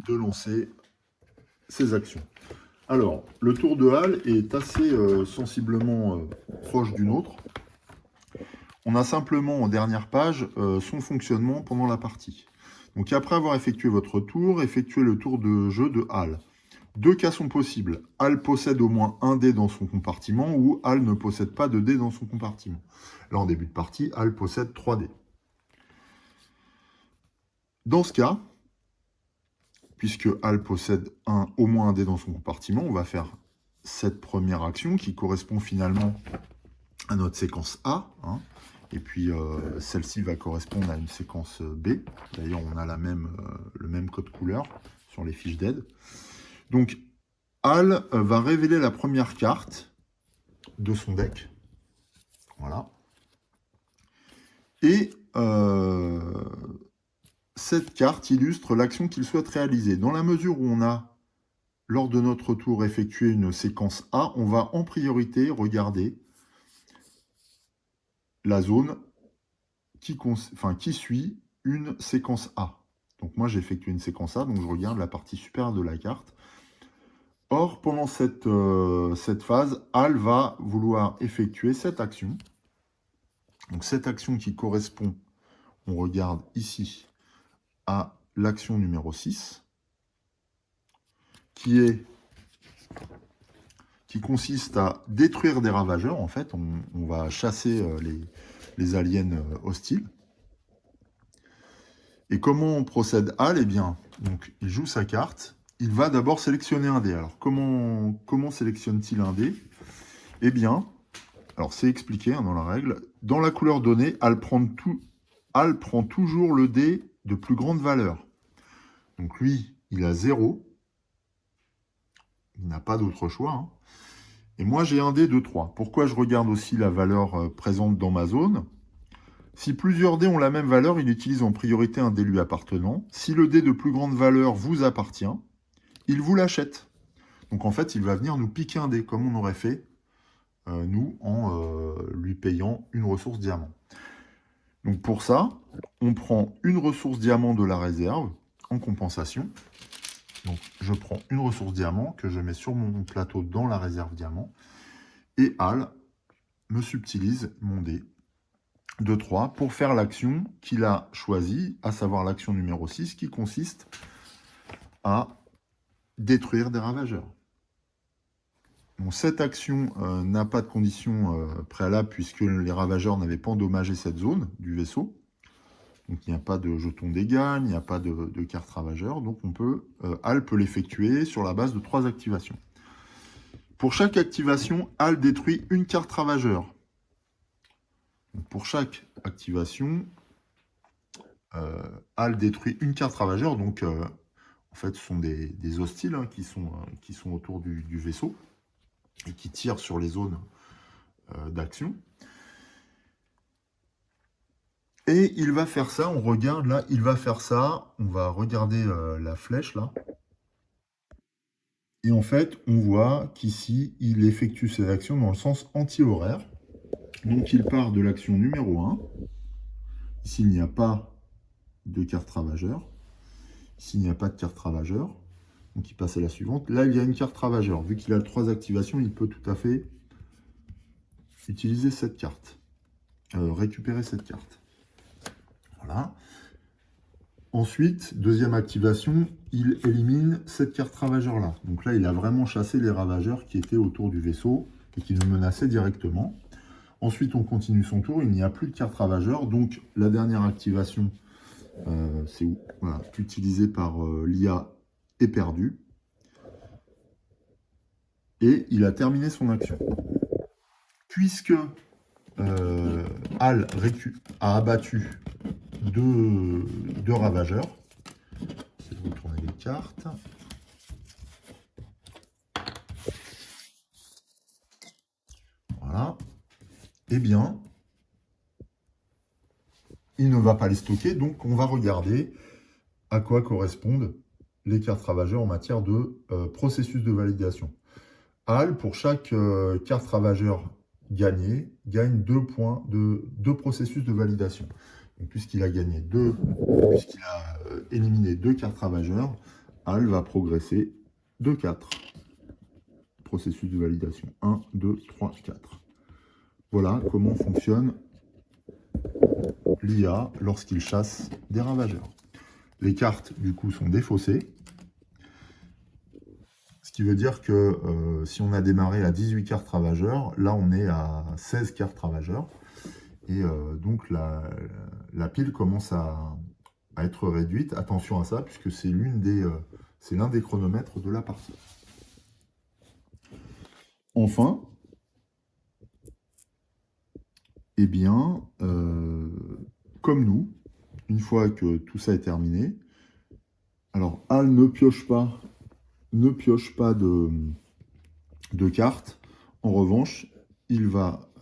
de lancer ses actions. Alors, le tour de Hal est assez sensiblement proche du nôtre. On a simplement en dernière page son fonctionnement pendant la partie. Donc après avoir effectué votre tour, effectuez le tour de jeu de Hal. 2 cas sont possibles. Hal possède au moins un dé dans son compartiment ou Hal ne possède pas de dé dans son compartiment. Là, en début de partie, Hal possède 3 dés. Dans ce cas, puisque Hal possède au moins un dé dans son compartiment, on va faire cette première action qui correspond finalement à notre séquence A. Et puis, celle-ci va correspondre à une séquence B. D'ailleurs, on a le même code couleur sur les fiches d'aide. Donc, Hal va révéler la première carte de son deck. Voilà. Et cette carte illustre l'action qu'il souhaite réaliser. Dans la mesure où on a, lors de notre tour, effectué une séquence A, on va en priorité regarder la zone qui suit une séquence A. Donc moi, j'ai effectué une séquence A, donc je regarde la partie supérieure de la carte. Or, pendant cette phase, Hal va vouloir effectuer cette action. Donc cette action qui correspond, on regarde ici, à l'action numéro 6, qui consiste à détruire des ravageurs. En fait, on va chasser les aliens hostiles. Et comment on procède Hal? Eh bien, donc, il joue sa carte. Il va d'abord sélectionner un dé. Alors, comment sélectionne-t-il un dé? Eh bien, alors c'est expliqué dans la règle. Dans la couleur donnée, Hal prend toujours le dé de plus grande valeur. Donc lui, il a 0. Il n'a pas d'autre choix. Et moi, j'ai un dé de 3. Pourquoi je regarde aussi la valeur présente dans ma zone? Si plusieurs dés ont la même valeur, il utilise en priorité un dé lui appartenant. Si le dé de plus grande valeur vous appartient, il vous l'achète. Donc en fait, il va venir nous piquer un dé, comme on aurait fait, nous, en lui payant une ressource diamant. Donc pour ça, on prend une ressource diamant de la réserve en compensation. Donc je prends une ressource diamant que je mets sur mon plateau dans la réserve diamant. Et Hal me subtilise mon dé de 3 pour faire l'action qu'il a choisie, à savoir l'action numéro 6, qui consiste à détruire des ravageurs. Donc, cette action n'a pas de condition préalable puisque les ravageurs n'avaient pas endommagé cette zone du vaisseau. Donc il n'y a pas de jeton dégâts, il n'y a pas de carte ravageur. Donc Hal peut l'effectuer sur la base de 3 activations. Pour chaque activation, Hal détruit une carte ravageur. Donc, pour chaque activation, Hal détruit une carte ravageur. Donc en fait, ce sont des hostiles qui sont autour du vaisseau et qui tirent sur les zones d'action. Et il va faire ça, on regarde là, il va faire ça, on va regarder la flèche là. Et en fait, on voit qu'ici, il effectue ses actions dans le sens anti-horaire. Donc il part de l'action numéro 1. Ici, il n'y a pas de carte ravageur. Ici, il n'y a pas de carte ravageur. Donc il passe à la suivante. Là, il y a une carte ravageur. Vu qu'il a 3 activations, il peut tout à fait utiliser cette carte. Récupérer cette carte. Voilà. Ensuite, deuxième activation, il élimine cette carte ravageur-là. Donc là, il a vraiment chassé les ravageurs qui étaient autour du vaisseau et qui nous menaçaient directement. Ensuite, on continue son tour. Il n'y a plus de carte ravageur. Donc, la dernière activation C'est voilà, utilisé par l'IA est perdu. Et il a terminé son action. Puisque Al a abattu deux ravageurs, je vais retourner les cartes. Voilà. Eh bien, il ne va pas les stocker, donc on va regarder à quoi correspondent les cartes ravageurs en matière de processus de validation. Al, pour chaque carte ravageur gagnée, gagne 2 points de 2 processus de validation. Puisqu'il a gagné puisqu'il a éliminé 2 cartes ravageurs, Al va progresser de 4 processus de validation. 1, 2, 3, 4. Voilà comment fonctionne l'IA lorsqu'il chasse des ravageurs. Les cartes, du coup, sont défaussées. Ce qui veut dire que si on a démarré à 18 cartes ravageurs, là on est à 16 cartes ravageurs. Et donc la pile commence à être réduite. Attention à ça, puisque c'est l'un des chronomètres de la partie. Enfin, eh bien, comme nous, une fois que tout ça est terminé, alors Al ne pioche pas de cartes. En revanche, il va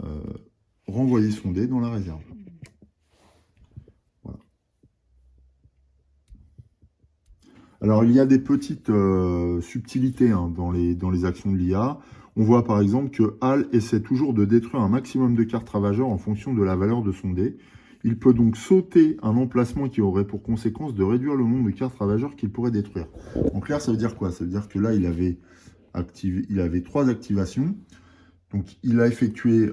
renvoyer son dé dans la réserve. Voilà. Alors, il y a des petites subtilités dans les actions de l'IA. On voit par exemple que Al essaie toujours de détruire un maximum de cartes ravageurs en fonction de la valeur de son dé. Il peut donc sauter un emplacement qui aurait pour conséquence de réduire le nombre de cartes ravageurs qu'il pourrait détruire. En clair, ça veut dire quoi? Ça veut dire que là, il avait 3 activations. Donc, il a effectué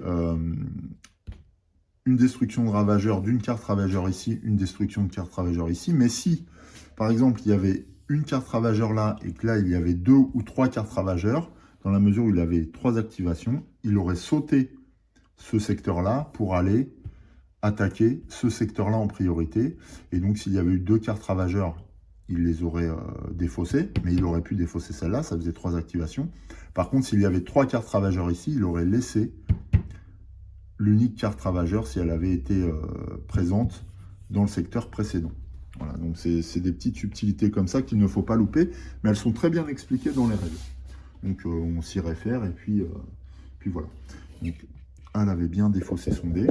une destruction de ravageur d'une carte ravageur ici, une destruction de carte ravageur ici. Mais si, par exemple, il y avait une carte ravageur là et que là, il y avait 2 ou 3 cartes ravageurs, dans la mesure où il avait 3 activations, il aurait sauté ce secteur-là pour aller attaquer ce secteur-là en priorité. Et donc, s'il y avait eu 2 cartes ravageurs, il les aurait défaussées, mais il aurait pu défausser celle-là, ça faisait 3 activations. Par contre, s'il y avait 3 cartes ravageurs ici, il aurait laissé l'unique carte ravageur si elle avait été présente dans le secteur précédent. Voilà, donc c'est des petites subtilités comme ça qu'il ne faut pas louper, mais elles sont très bien expliquées dans les règles. Donc on s'y réfère et puis voilà. Donc Al avait bien défaussé son dé,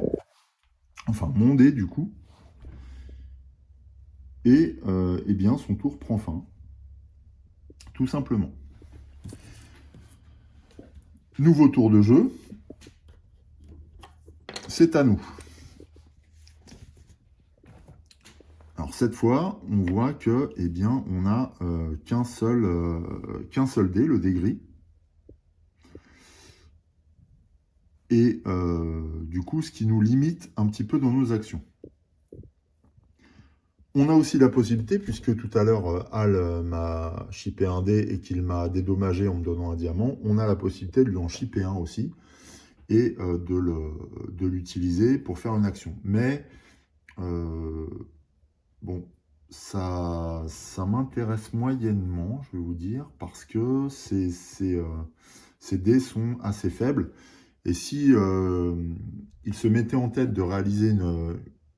enfin mon dé du coup, et eh bien son tour prend fin, tout simplement. Nouveau tour de jeu, c'est à nous. Alors cette fois, on voit que, eh bien, on n'a qu'un seul dé, le dé gris. Et du coup, ce qui nous limite un petit peu dans nos actions. On a aussi la possibilité, puisque tout à l'heure, Al m'a chippé un dé et qu'il m'a dédommagé en me donnant un diamant, on a la possibilité de lui en chipper un aussi et de l'utiliser pour faire une action. Mais bon, ça m'intéresse moyennement, je vais vous dire, parce que ces dés sont assez faibles. Et si il se mettait en tête de réaliser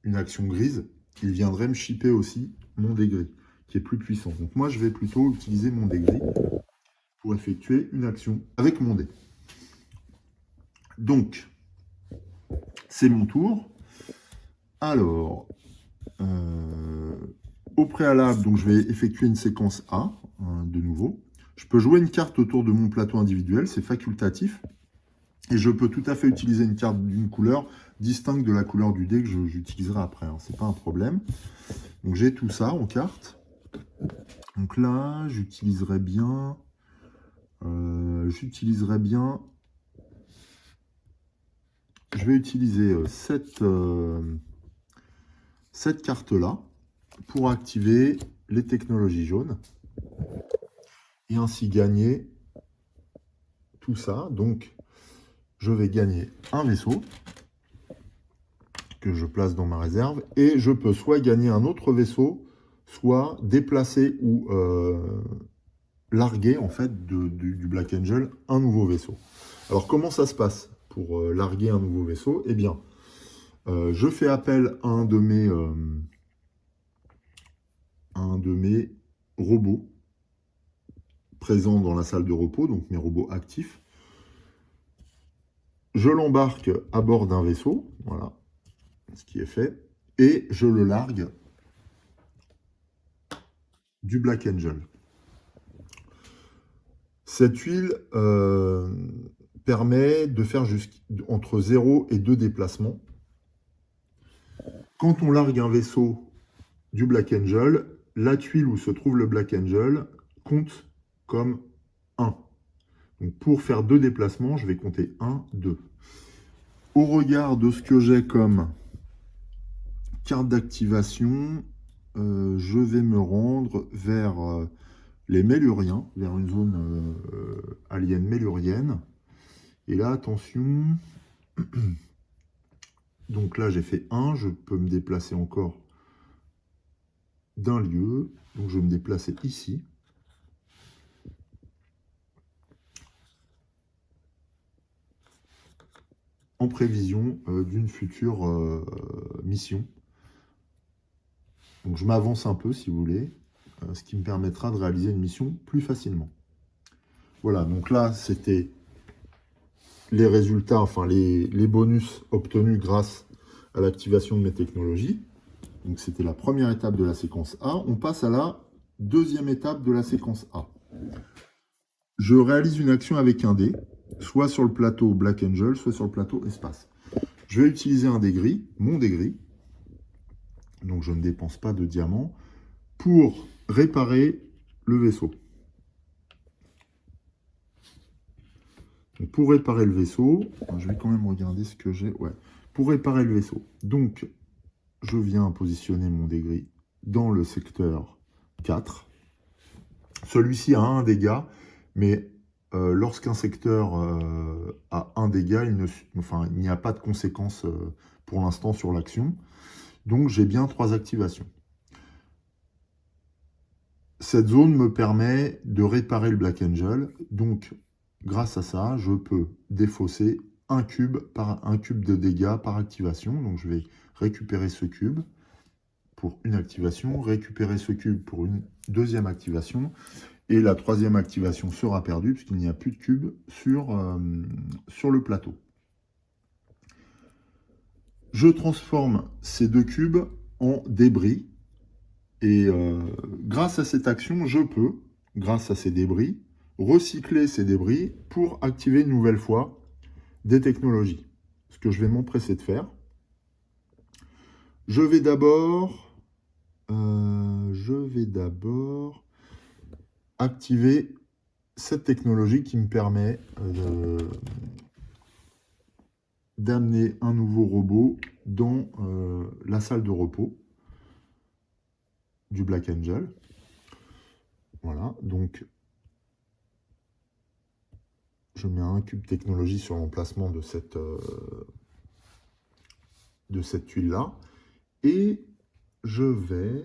une action grise, il viendrait me chipper aussi mon dé gris, qui est plus puissant. Donc moi, je vais plutôt utiliser mon dé gris pour effectuer une action avec mon dé. Donc, c'est mon tour. Alors, au préalable, donc je vais effectuer une séquence A, de nouveau. Je peux jouer une carte autour de mon plateau individuel, c'est facultatif. Et je peux tout à fait utiliser une carte d'une couleur distincte de la couleur du dé que j'utiliserai après. Hein, c'est pas un problème. Donc j'ai tout ça en carte. Donc là, j'utiliserai bien... je vais utiliser cette carte-là pour activer les technologies jaunes. Et ainsi gagner tout ça. Donc, je vais gagner un vaisseau. que je place dans ma réserve. Et je peux soit gagner un autre vaisseau, soit déplacer ou larguer en fait du Black Angel un nouveau vaisseau. Alors comment ça se passe pour larguer un nouveau vaisseau? Eh bien, je fais appel à un de mes robots présents dans la salle de repos, donc mes robots actifs. Je l'embarque à bord d'un vaisseau, voilà ce qui est fait, et je le largue du Black Angel. Cette huile permet de faire entre 0 et 2 déplacements. Quand on largue un vaisseau du Black Angel, la tuile où se trouve le Black Angel compte comme 1. Donc pour faire 2 déplacements, je vais compter 1, 2. Au regard de ce que j'ai comme carte d'activation, je vais me rendre vers les Méluriens, vers une zone alien mélurienne. Et là, attention, donc là j'ai fait 1, je peux me déplacer encore d'un lieu, donc je vais me déplacer ici. En prévision d'une future mission. Donc je m'avance un peu si vous voulez, ce qui me permettra de réaliser une mission plus facilement. Voilà, donc là c'était les résultats, enfin les bonus obtenus grâce à l'activation de mes technologies. Donc c'était la première étape de la séquence A. On passe à la deuxième étape de la séquence A. Je réalise une action avec un dé, soit sur le plateau Black Angel, soit sur le plateau Espace. Je vais utiliser un dé gris, mon dé gris, donc je ne dépense pas de diamants, pour réparer le vaisseau. Donc pour réparer le vaisseau, je vais quand même regarder ce que j'ai. Ouais. Pour réparer le vaisseau, donc je viens positionner mon dé gris dans le secteur 4. Celui-ci a 1 dégât, mais lorsqu'un secteur a 1 dégât, il n'y a pas de conséquences pour l'instant sur l'action. Donc j'ai bien 3 activations. Cette zone me permet de réparer le Black Angel. Donc grâce à ça, je peux défausser un cube de dégâts par activation. Donc je vais récupérer ce cube pour une activation, récupérer ce cube pour une deuxième activation. Et la troisième activation sera perdue puisqu'il n'y a plus de cube sur le plateau. Je transforme ces 2 cubes en débris. Et grâce à cette action, je peux, grâce à ces débris, recycler ces débris pour activer une nouvelle fois des technologies. Ce que je vais m'empresser de faire. Je vais d'abord activer cette technologie qui me permet d'amener un nouveau robot dans la salle de repos du Black Angel. Voilà, donc je mets un cube technologie sur l'emplacement de cette tuile-là. Et je vais...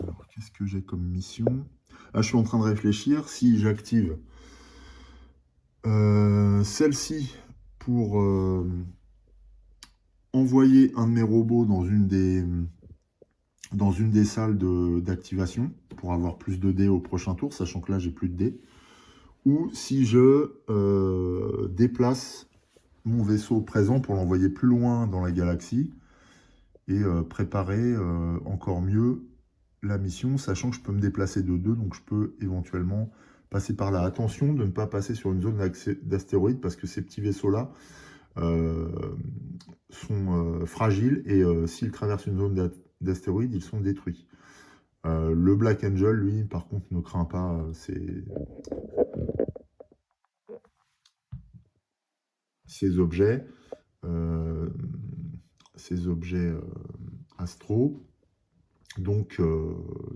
Alors, qu'est-ce que j'ai comme mission? Ah, je suis en train de réfléchir. Si j'active celle-ci pour envoyer un de mes robots dans une des salles d'activation pour avoir plus de dés au prochain tour, sachant que là, j'ai plus de dés. Ou si je déplace mon vaisseau présent pour l'envoyer plus loin dans la galaxie et préparer encore mieux la mission, sachant que je peux me déplacer de 2, donc je peux éventuellement passer par là. Attention de ne pas passer sur une zone d'astéroïdes, parce que ces petits vaisseaux-là sont fragiles, et s'ils traversent une zone d'astéroïdes, ils sont détruits. Le Black Angel, lui, par contre, ne craint pas ces objets. ces objets astro. Donc,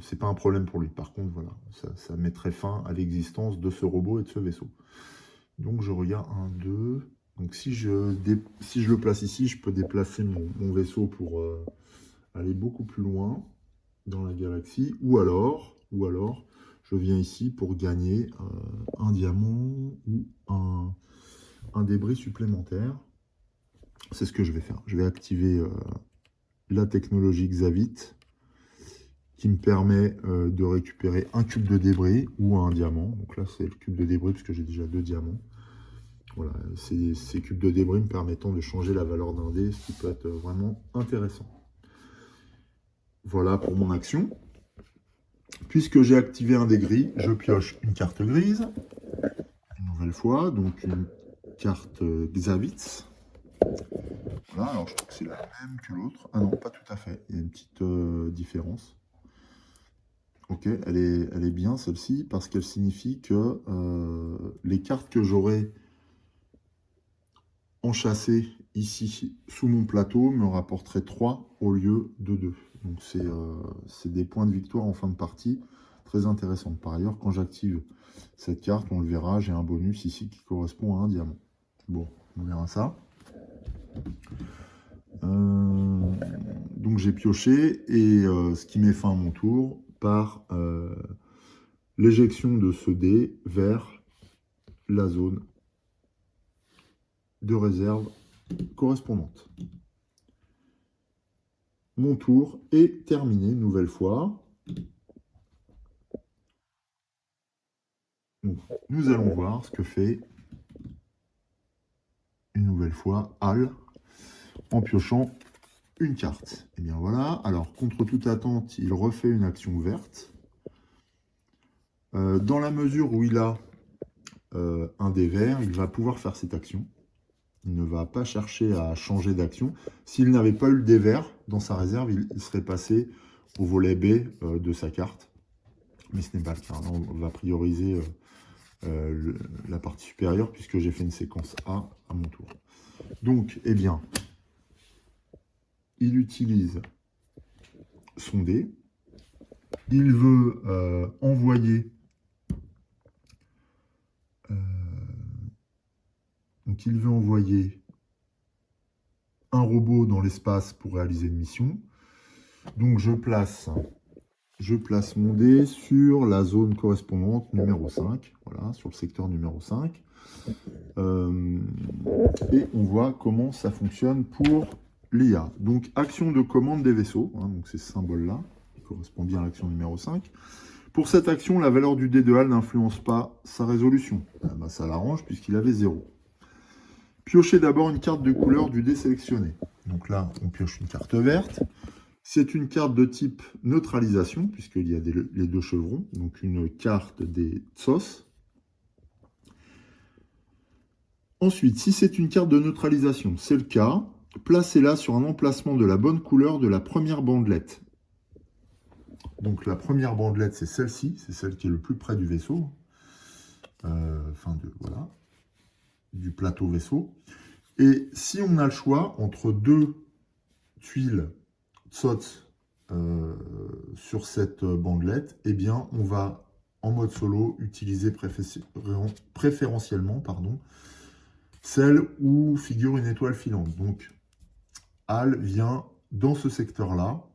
c'est pas un problème pour lui. Par contre, voilà, ça mettrait fin à l'existence de ce robot et de ce vaisseau. Donc, je regarde 1, 2. Donc, si je le place ici, je peux déplacer mon vaisseau pour aller beaucoup plus loin dans la galaxie. Ou alors, je viens ici pour gagner un diamant ou un débris supplémentaire. C'est ce que je vais faire. Je vais activer la technologie Xavit, qui me permet de récupérer un cube de débris ou un diamant. Donc là, c'est le cube de débris, puisque j'ai déjà 2 diamants. Voilà, ces cubes de débris me permettant de changer la valeur d'un dé, ce qui peut être vraiment intéressant. Voilà pour mon action. Puisque j'ai activé un des gris, je pioche une carte grise, une nouvelle fois, donc une carte Xavit. Voilà, alors je trouve que c'est la même que l'autre. Ah non, pas tout à fait, il y a une petite différence. Ok, elle est bien celle-ci, parce qu'elle signifie que les cartes que j'aurai enchâssées ici sous mon plateau me rapporteraient 3 au lieu de 2. Donc c'est des points de victoire en fin de partie, très intéressant. Par ailleurs, quand j'active cette carte, on le verra, j'ai un bonus ici qui correspond à un diamant. Bon, on verra ça. Donc j'ai pioché, et ce qui met fin à mon tour par l'éjection de ce dé vers la zone de réserve correspondante. Mon tour est terminé une nouvelle fois. Donc, nous allons voir ce que fait une nouvelle fois Hal en piochant une carte. Et bien voilà, alors contre toute attente, il refait une action verte. Dans la mesure où il a un dé vert, il va pouvoir faire cette action. Il ne va pas chercher à changer d'action. S'il n'avait pas eu le dé vert dans sa réserve, il serait passé au volet B de sa carte. Mais ce n'est pas le cas. On va prioriser la partie supérieure, puisque j'ai fait une séquence A à mon tour. Donc, eh bien, il utilise son dé. Il veut envoyer... donc, il veut envoyer un robot dans l'espace pour réaliser une mission. Donc, je place mon dé sur la zone correspondante numéro 5. Voilà, sur le secteur numéro 5. Et on voit comment ça fonctionne pour l'IA. Donc, action de commande des vaisseaux. Hein, donc, c'est ce symbole-là qui correspond bien à l'action numéro 5. Pour cette action, la valeur du dé de Hal n'influence pas sa résolution. Ah ben, ça l'arrange puisqu'il avait 0. Piochez d'abord une carte de couleur du dé sélectionné. Donc là, on pioche une carte verte. C'est une carte de type neutralisation, puisqu'il y a les 2 chevrons. Donc une carte des Tsos. Ensuite, si c'est une carte de neutralisation, c'est le cas, placez-la sur un emplacement de la bonne couleur de la première bandelette. Donc la première bandelette, c'est celle-ci, c'est celle qui est le plus près du vaisseau. Voilà, du plateau vaisseau. Et si on a le choix entre 2 tuiles Tsots sur cette bandelette, eh bien on va en mode solo utiliser préférentiellement celle où figure une étoile filante. Donc Hal vient dans ce secteur-là.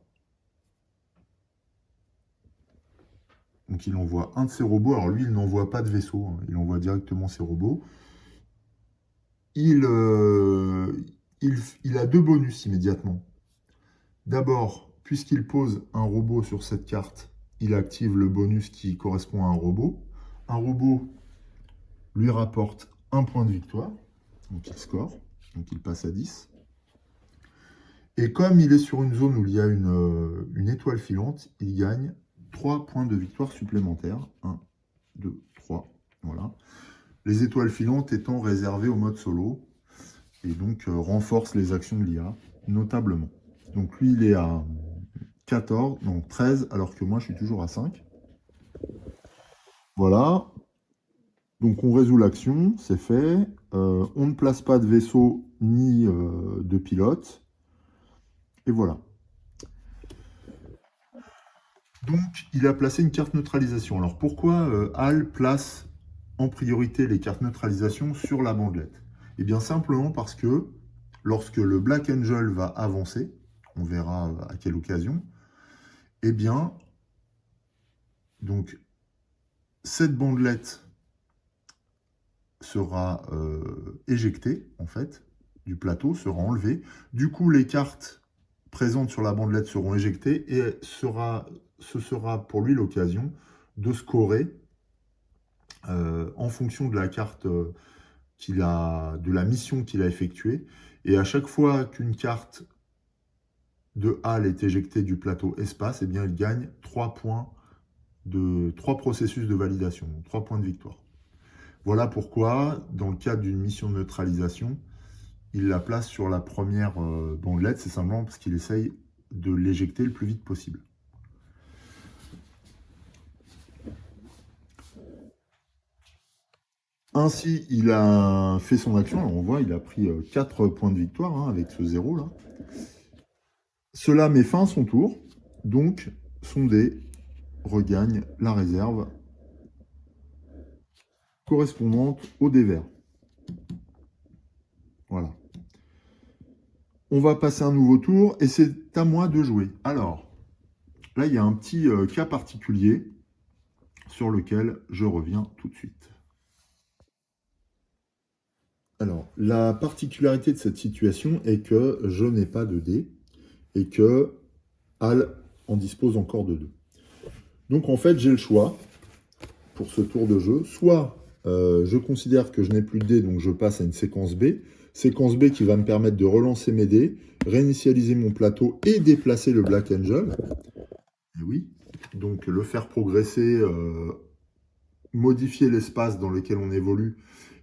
Donc il envoie un de ses robots. Alors lui, il n'envoie pas de vaisseau, hein. Il envoie directement ses robots. Il a 2 bonus immédiatement. D'abord, puisqu'il pose un robot sur cette carte, il active le bonus qui correspond à un robot. Un robot lui rapporte 1 point de victoire. Donc il score. Donc il passe à 10. Et comme il est sur une zone où il y a une étoile filante, il gagne 3 points de victoire supplémentaires. 1, 2, 3. Voilà. Les étoiles filantes étant réservées au mode solo. Et donc renforce les actions de l'IA, notablement. Donc lui, il est à 14, donc 13, alors que moi, je suis toujours à 5. Voilà. Donc on résout l'action, c'est fait. On ne place pas de vaisseau ni de pilote. Et voilà. Donc, il a placé une carte neutralisation. Alors, pourquoi HAL place en priorité les cartes neutralisation sur la bandelette? Eh bien, simplement parce que lorsque le Black Angel va avancer, on verra à quelle occasion, eh bien, donc, cette bandelette sera éjectée, en fait, du plateau, sera enlevée. Du coup, les cartes présentes sur la bandelette seront éjectées et ce sera pour lui l'occasion de scorer en fonction de la carte de la mission qu'il a effectuée. Et à chaque fois qu'une carte de HAL est éjectée du plateau espace, eh bien, il gagne 3 points de 3 processus de validation, 3 points de victoire. Voilà pourquoi, dans le cadre d'une mission de neutralisation, il la place sur la première bandelette. C'est simplement parce qu'il essaye de l'éjecter le plus vite possible. Ainsi, il a fait son action. Alors, on voit, il a pris 4 points de victoire hein, avec ce 0 là. Cela met fin à son tour. Donc, son dé regagne la réserve correspondante au dé vert. Voilà. On va passer un nouveau tour et c'est à moi de jouer. Alors, là, il y a un petit cas particulier sur lequel je reviens tout de suite. Alors, la particularité de cette situation est que je n'ai pas de dés et que HAL en dispose encore de 2. Donc, en fait, j'ai le choix pour ce tour de jeu. Soit je considère que je n'ai plus de dés, donc je passe à une séquence B. Séquence B qui va me permettre de relancer mes dés, réinitialiser mon plateau et déplacer le Black Angel. Et oui, donc le faire progresser, modifier l'espace dans lequel on évolue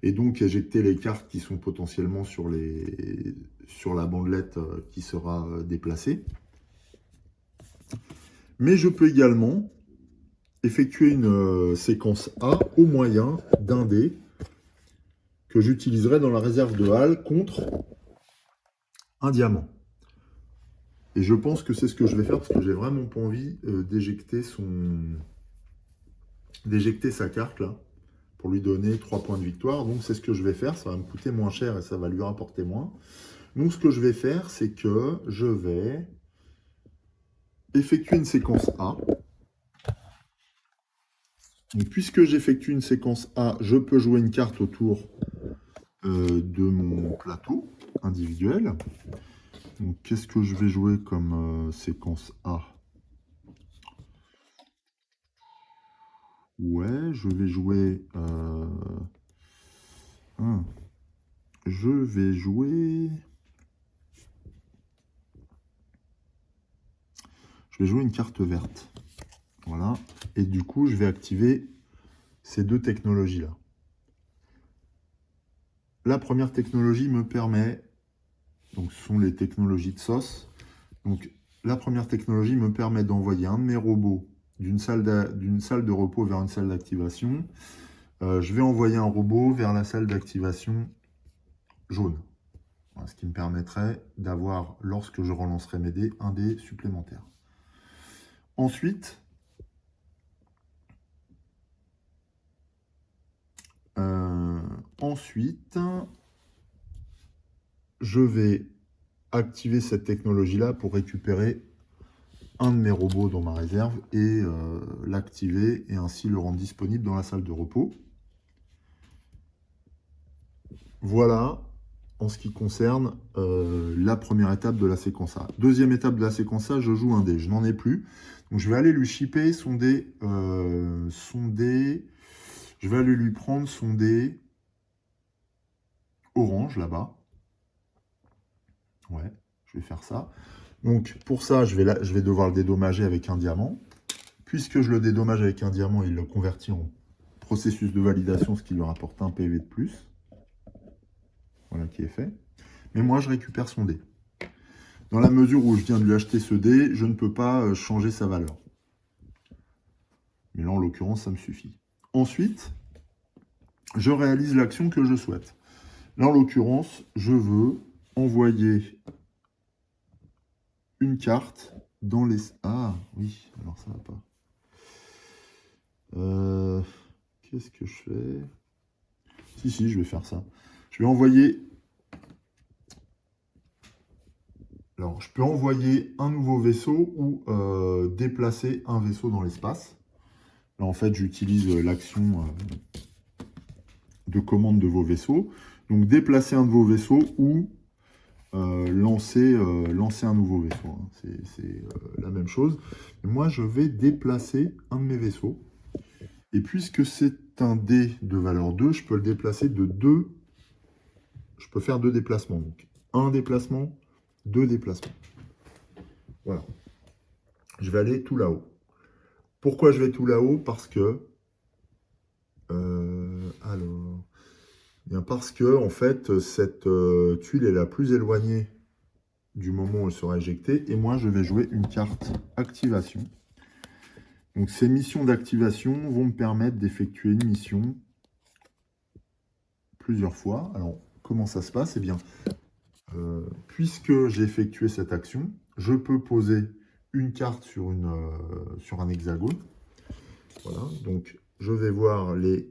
et donc éjecter les cartes qui sont potentiellement sur la bandelette qui sera déplacée. Mais je peux également effectuer une séquence A au moyen d'un dé que j'utiliserai dans la réserve de HAL contre un diamant. Et je pense que c'est ce que je vais faire parce que j'ai vraiment pas envie d'éjecter sa carte là pour lui donner 3 points de victoire. Donc c'est ce que je vais faire, ça va me coûter moins cher et ça va lui rapporter moins. Donc ce que je vais faire, c'est que je vais effectuer une séquence A. Donc, puisque j'effectue une séquence A, je peux jouer une carte autour de mon plateau individuel. Donc qu'est-ce que je vais jouer comme séquence A? Ouais, je vais jouer... je vais jouer une carte verte. Voilà. Et du coup, je vais activer ces deux technologies-là. La première technologie me permet... Donc, ce sont les technologies de sauce. Donc, la première technologie me permet d'envoyer un de mes robots d'une salle de repos vers une salle d'activation. Je vais envoyer un robot vers la salle d'activation jaune. Voilà, ce qui me permettrait d'avoir, lorsque je relancerai mes dés, un dé supplémentaire. Ensuite, je vais activer cette technologie-là pour récupérer un de mes robots dans ma réserve et l'activer et ainsi le rendre disponible dans la salle de repos. Voilà en ce qui concerne la première étape de la séquence A. Deuxième étape de la séquence A, je joue un dé. Je n'en ai plus. Donc je vais aller lui shipper son dé. Je vais aller lui prendre son dé orange là-bas. Ouais, je vais faire ça. Donc pour ça, je vais devoir le dédommager avec un diamant. Puisque je le dédommage avec un diamant, il le convertit en processus de validation, ce qui lui rapporte un PV de plus. Voilà qui est fait. Mais moi, je récupère son dé. Dans la mesure où je viens de lui acheter ce dé, je ne peux pas changer sa valeur. Mais là, en l'occurrence, ça me suffit. Ensuite, je réalise l'action que je souhaite. Là, en l'occurrence, je veux envoyer une carte dans les... Ah, oui, alors ça va pas. Qu'est-ce que je fais? Si, je vais faire ça. Je vais envoyer... Alors, je peux envoyer un nouveau vaisseau ou déplacer un vaisseau dans l'espace. Là, en fait, j'utilise l'action de commande de vos vaisseaux. Donc, déplacer un de vos vaisseaux ou lancer un nouveau vaisseau. Hein. C'est la même chose. Et moi, je vais déplacer un de mes vaisseaux. Et puisque c'est un dé de valeur 2, je peux le déplacer de 2. Je peux faire 2 déplacements. Donc, un déplacement, 2 déplacements. Voilà. Je vais aller tout là-haut. Pourquoi je vais tout là-haut? Parce que... alors... Bien parce que, en fait, cette tuile est la plus éloignée du moment où elle sera éjectée. Et moi, je vais jouer une carte activation. Donc, ces missions d'activation vont me permettre d'effectuer une mission plusieurs fois. Alors, comment ça se passe? Eh bien, puisque j'ai effectué cette action, je peux poser une carte sur un hexagone. Voilà, donc je vais voir les...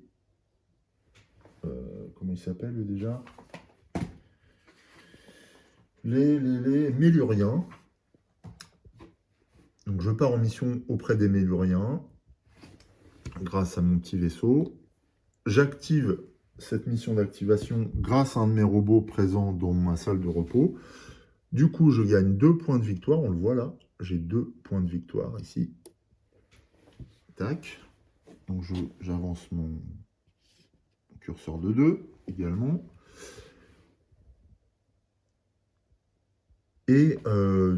comment il s'appelle déjà? Les Méluriens. Donc je pars en mission auprès des Méluriens grâce à mon petit vaisseau. J'active cette mission d'activation grâce à un de mes robots présents dans ma salle de repos. Du coup, je gagne 2 points de victoire. On le voit là. J'ai 2 points de victoire ici. Tac. Donc j'avance mon curseur de 2 également. Et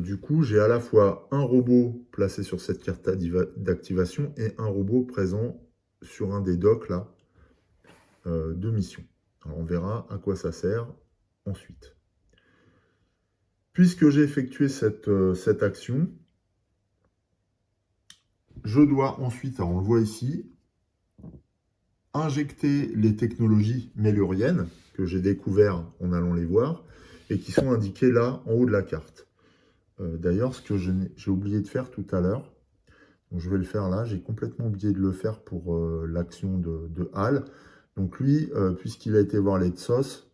du coup, j'ai à la fois un robot placé sur cette carte d'activation et un robot présent sur un des docks là de mission. Alors, on verra à quoi ça sert ensuite. Puisque j'ai effectué cette action, je dois ensuite, alors on le voit ici, injecter les technologies méluriennes que j'ai découvertes en allant les voir et qui sont indiquées là en haut de la carte. D'ailleurs, ce que j'ai oublié de faire tout à l'heure, donc je vais le faire là, j'ai complètement oublié de le faire pour l'action de Hal. Donc lui, puisqu'il a été voir les Tsos,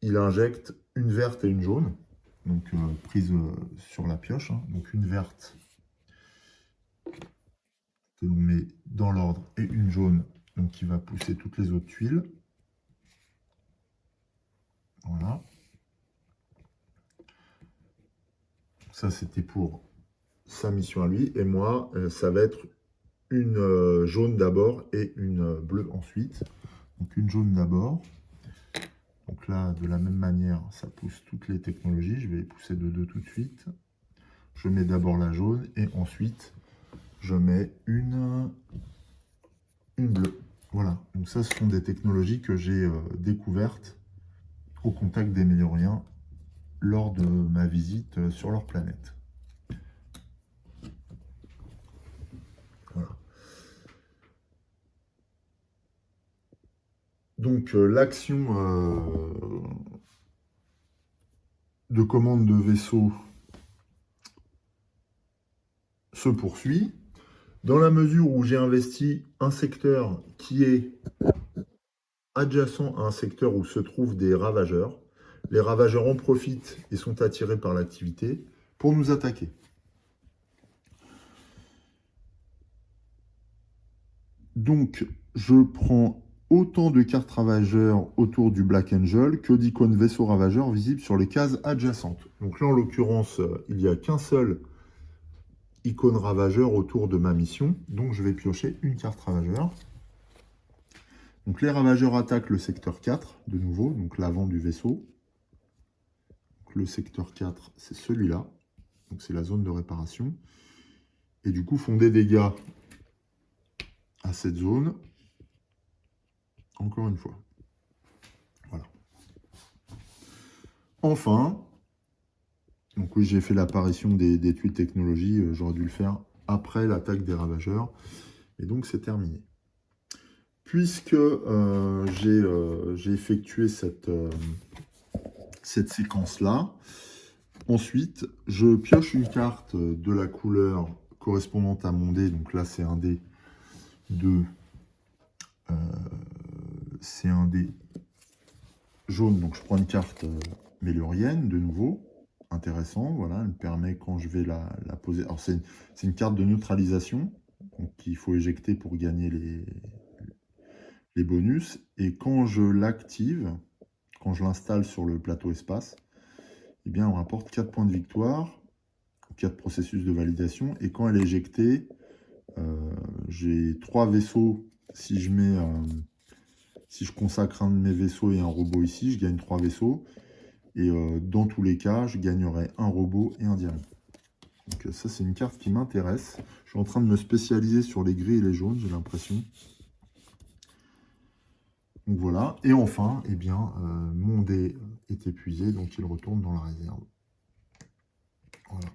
il injecte une verte et une jaune, donc prise sur la pioche. Hein. Donc une verte que l'on met dans l'ordre et une jaune donc qui va pousser toutes les autres tuiles. Voilà. Ça, c'était pour sa mission à lui. Et moi, ça va être une jaune d'abord et une bleue ensuite. Donc une jaune d'abord. Donc là, de la même manière, ça pousse toutes les technologies. Je vais les pousser de 2 tout de suite. Je mets d'abord la jaune et ensuite, je mets une bleue. Voilà. Donc ça, ce sont des technologies que j'ai découvertes au contact des Méluriens lors de ma visite sur leur planète. Voilà. Donc l'action de commande de vaisseau se poursuit. Dans la mesure où j'ai investi un secteur qui est adjacent à un secteur où se trouvent des ravageurs, les ravageurs en profitent et sont attirés par l'activité pour nous attaquer. Donc, je prends autant de cartes ravageurs autour du Black Angel que d'icônes vaisseaux ravageurs visibles sur les cases adjacentes. Donc là, en l'occurrence, il n'y a qu'un seul icône ravageur autour de ma mission. Donc, je vais piocher une carte ravageur. Donc, les ravageurs attaquent le secteur 4, de nouveau, donc l'avant du vaisseau. Donc, le secteur 4, c'est celui-là. Donc, c'est la zone de réparation. Et du coup, font des dégâts à cette zone. Encore une fois. Voilà. Enfin, donc oui, j'ai fait l'apparition des tuiles technologies. J'aurais dû le faire après l'attaque des ravageurs. Et donc, c'est terminé. Puisque j'ai effectué cette séquence-là. Ensuite, je pioche une carte de la couleur correspondante à mon dé. Donc là, c'est un dé de... c'est un dé jaune. Donc je prends une carte mélurienne, de nouveau. Intéressant, voilà. Elle me permet, quand je vais la poser... Alors, c'est une carte de neutralisation. Donc, il faut éjecter pour gagner les bonus. Et quand je l'active, quand je l'installe sur le plateau espace, eh bien, on rapporte 4 points de victoire, 4 processus de validation. Et quand elle est éjectée, j'ai 3 vaisseaux. Si je consacre un de mes vaisseaux et un robot ici, je gagne 3 vaisseaux. Et dans tous les cas, je gagnerai un robot et un diamant. Donc ça, c'est une carte qui m'intéresse. Je suis en train de me spécialiser sur les gris et les jaunes, j'ai l'impression. Donc voilà. Et enfin, eh bien, mon dé est épuisé, donc il retourne dans la réserve. Voilà.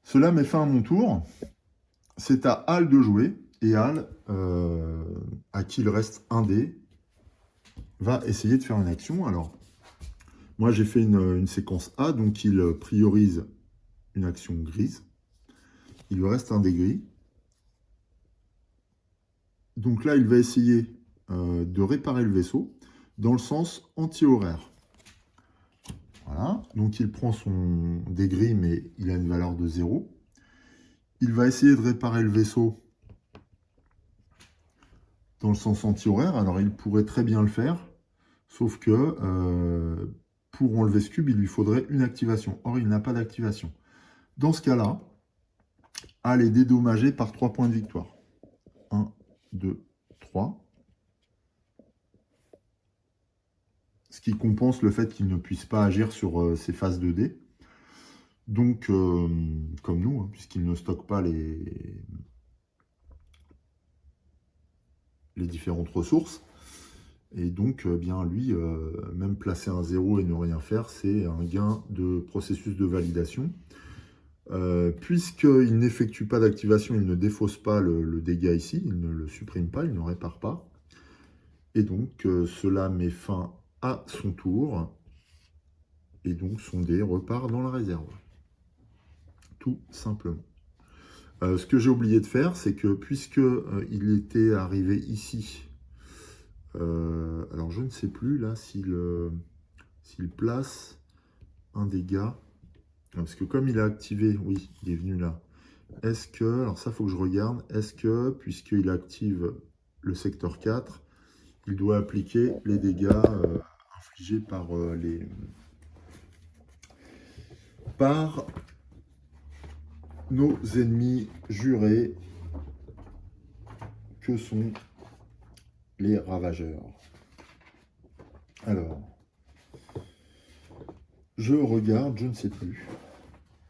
Cela met fin à mon tour. C'est à Al de jouer. Et Al, à qui il reste un dé, va essayer de faire une action. Alors, moi, j'ai fait une séquence A, donc il priorise une action grise. Il lui reste un dé gris. Donc là, il va essayer de réparer le vaisseau dans le sens anti-horaire. Voilà, donc il prend son dé gris, mais il a une valeur de 0. Il va essayer de réparer le vaisseau dans le sens anti-horaire. Alors, il pourrait très bien le faire, sauf que pour enlever ce cube, il lui faudrait une activation. Or, il n'a pas d'activation. Dans ce cas-là, Al est dédommagé par 3 points de victoire. 1, 2, 3. Ce qui compense le fait qu'il ne puisse pas agir sur ses phases de dés. Donc, comme nous, hein, puisqu'il ne stocke pas les différentes ressources. Et donc, bien lui, même placer un 0 et ne rien faire, c'est un gain de processus de validation. Puisqu'il n'effectue pas d'activation, il ne défausse pas le dégât ici, il ne le supprime pas, il ne répare pas. Et donc, cela met fin à son tour. Et donc, son dé repart dans la réserve. Tout simplement. Ce que j'ai oublié de faire, c'est que puisque il était arrivé ici, alors je ne sais plus là s'il place un dégât, parce que comme il a activé, oui, il est venu là. Est-ce que, alors ça faut que je regarde, est-ce que puisqu'il active le secteur 4, il doit appliquer les dégâts infligés par nos ennemis jurés, que sont les ravageurs. Alors, je regarde, je ne sais plus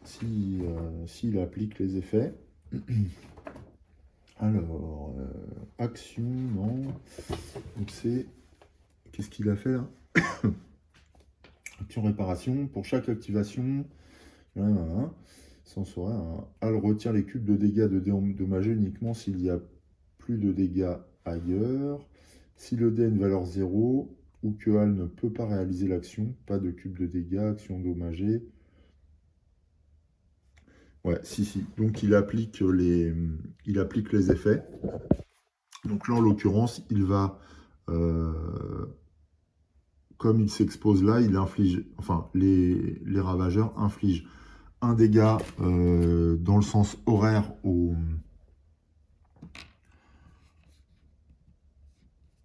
s'il applique les effets. Alors, action, non. Donc c'est, qu'est-ce qu'il a fait là? Action réparation, pour chaque activation, sans saurait, Al retire les cubes de dégâts de dés endommagés uniquement s'il y a plus de dégâts ailleurs. Si le dé a une valeur 0 ou que Al ne peut pas réaliser l'action, pas de cube de dégâts, action endommagée. Ouais, si. Donc il applique les effets. Donc là, en l'occurrence, il va, comme il s'expose là, il inflige, enfin, les ravageurs infligent un dégât dans le sens horaire au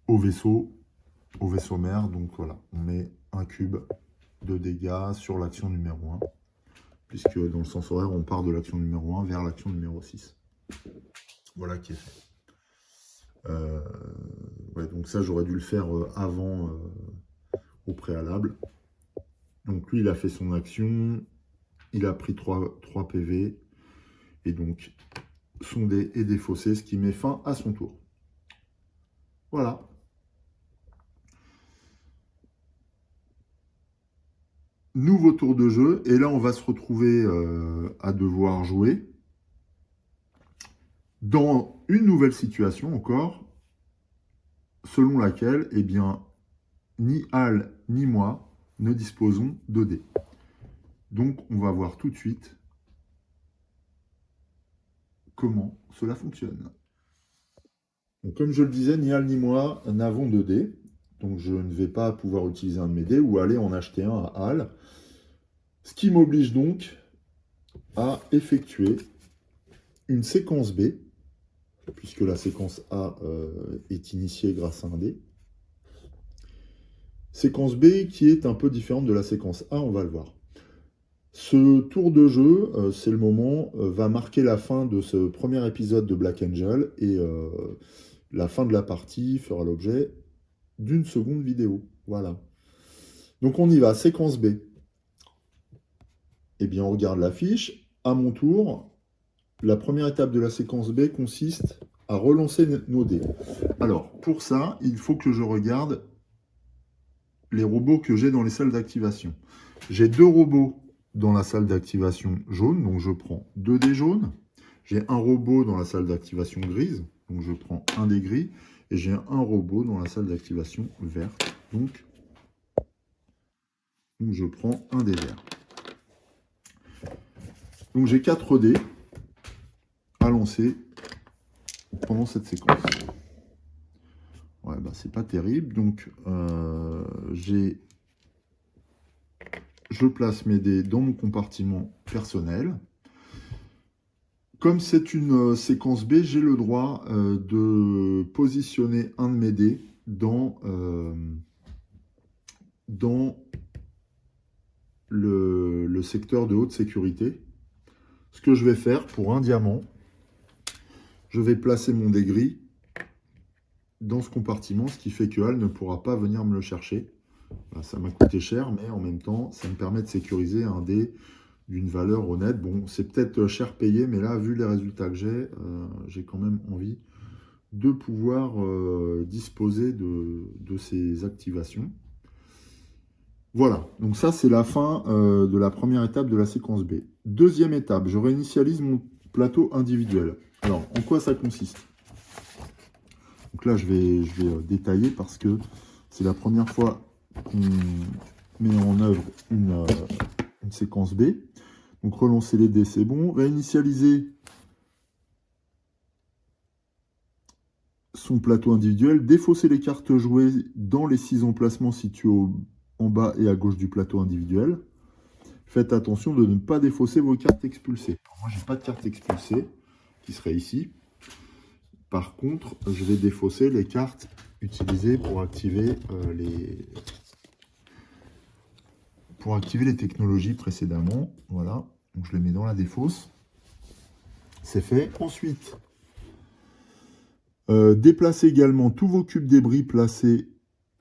vaisseau mère. Donc voilà, on met un cube de dégâts sur l'action numéro 1, puisque dans le sens horaire, on part de l'action numéro 1 vers l'action numéro 6. Voilà qui est fait. Ouais, donc ça, j'aurais dû le faire avant, au préalable. Donc lui, il a fait son action, il a pris 3 PV, et donc son dé est défaussé, ce qui met fin à son tour. Voilà. Nouveau tour de jeu, et là on va se retrouver à devoir jouer dans une nouvelle situation encore, selon laquelle, eh bien, ni Al ni moi ne disposons de dés. Donc, on va voir tout de suite comment cela fonctionne. Donc, comme je le disais, ni Al ni moi n'avons de dés. Donc, je ne vais pas pouvoir utiliser un de mes dés ou aller en acheter un à Al. Ce qui m'oblige donc à effectuer une séquence B, puisque la séquence A est initiée grâce à un dé. Séquence B qui est un peu différente de la séquence A, on va le voir. Ce tour de jeu, c'est le moment, va marquer la fin de ce premier épisode de Black Angel et la fin de la partie fera l'objet d'une seconde vidéo. Voilà. Donc on y va, séquence B. Eh bien, on regarde la fiche. À mon tour, la première étape de la séquence B consiste à relancer nos dés. Alors, pour ça, il faut que je regarde les robots que j'ai dans les salles d'activation. J'ai 2 robots dans la salle d'activation jaune, donc je prends 2 dés jaunes. J'ai un robot dans la salle d'activation grise, donc je prends un dé gris. Et j'ai un robot dans la salle d'activation verte, donc je prends un dé vert. Donc j'ai 4 dés à lancer pendant cette séquence. Ouais, bah c'est pas terrible. Donc je place mes dés dans mon compartiment personnel. Comme c'est une séquence B, j'ai le droit de positionner un de mes dés dans le secteur de haute sécurité. Ce que je vais faire pour un diamant, je vais placer mon dé gris dans ce compartiment, ce qui fait que Al ne pourra pas venir me le chercher. Ben, ça m'a coûté cher, mais en même temps, ça me permet de sécuriser un dé d'une valeur honnête. Bon, c'est peut-être cher payé, mais là, vu les résultats que j'ai quand même envie de pouvoir disposer de ces activations. Voilà, donc ça, c'est la fin de la première étape de la séquence B. Deuxième étape, je réinitialise mon plateau individuel. Alors, en quoi ça consiste? Donc là, je vais détailler parce que c'est la première fois qu'on met en œuvre une séquence B. Donc, relancer les dés, c'est bon. Réinitialiser son plateau individuel. Défausser les cartes jouées dans les 6 emplacements situés en bas et à gauche du plateau individuel. Faites attention de ne pas défausser vos cartes expulsées. Alors, moi, je n'ai pas de carte expulsée qui serait ici. Par contre, je vais défausser les cartes utilisées pour activer les technologies précédemment. Voilà, donc je les mets dans la défausse. C'est fait. Ensuite, déplacez également tous vos cubes débris placés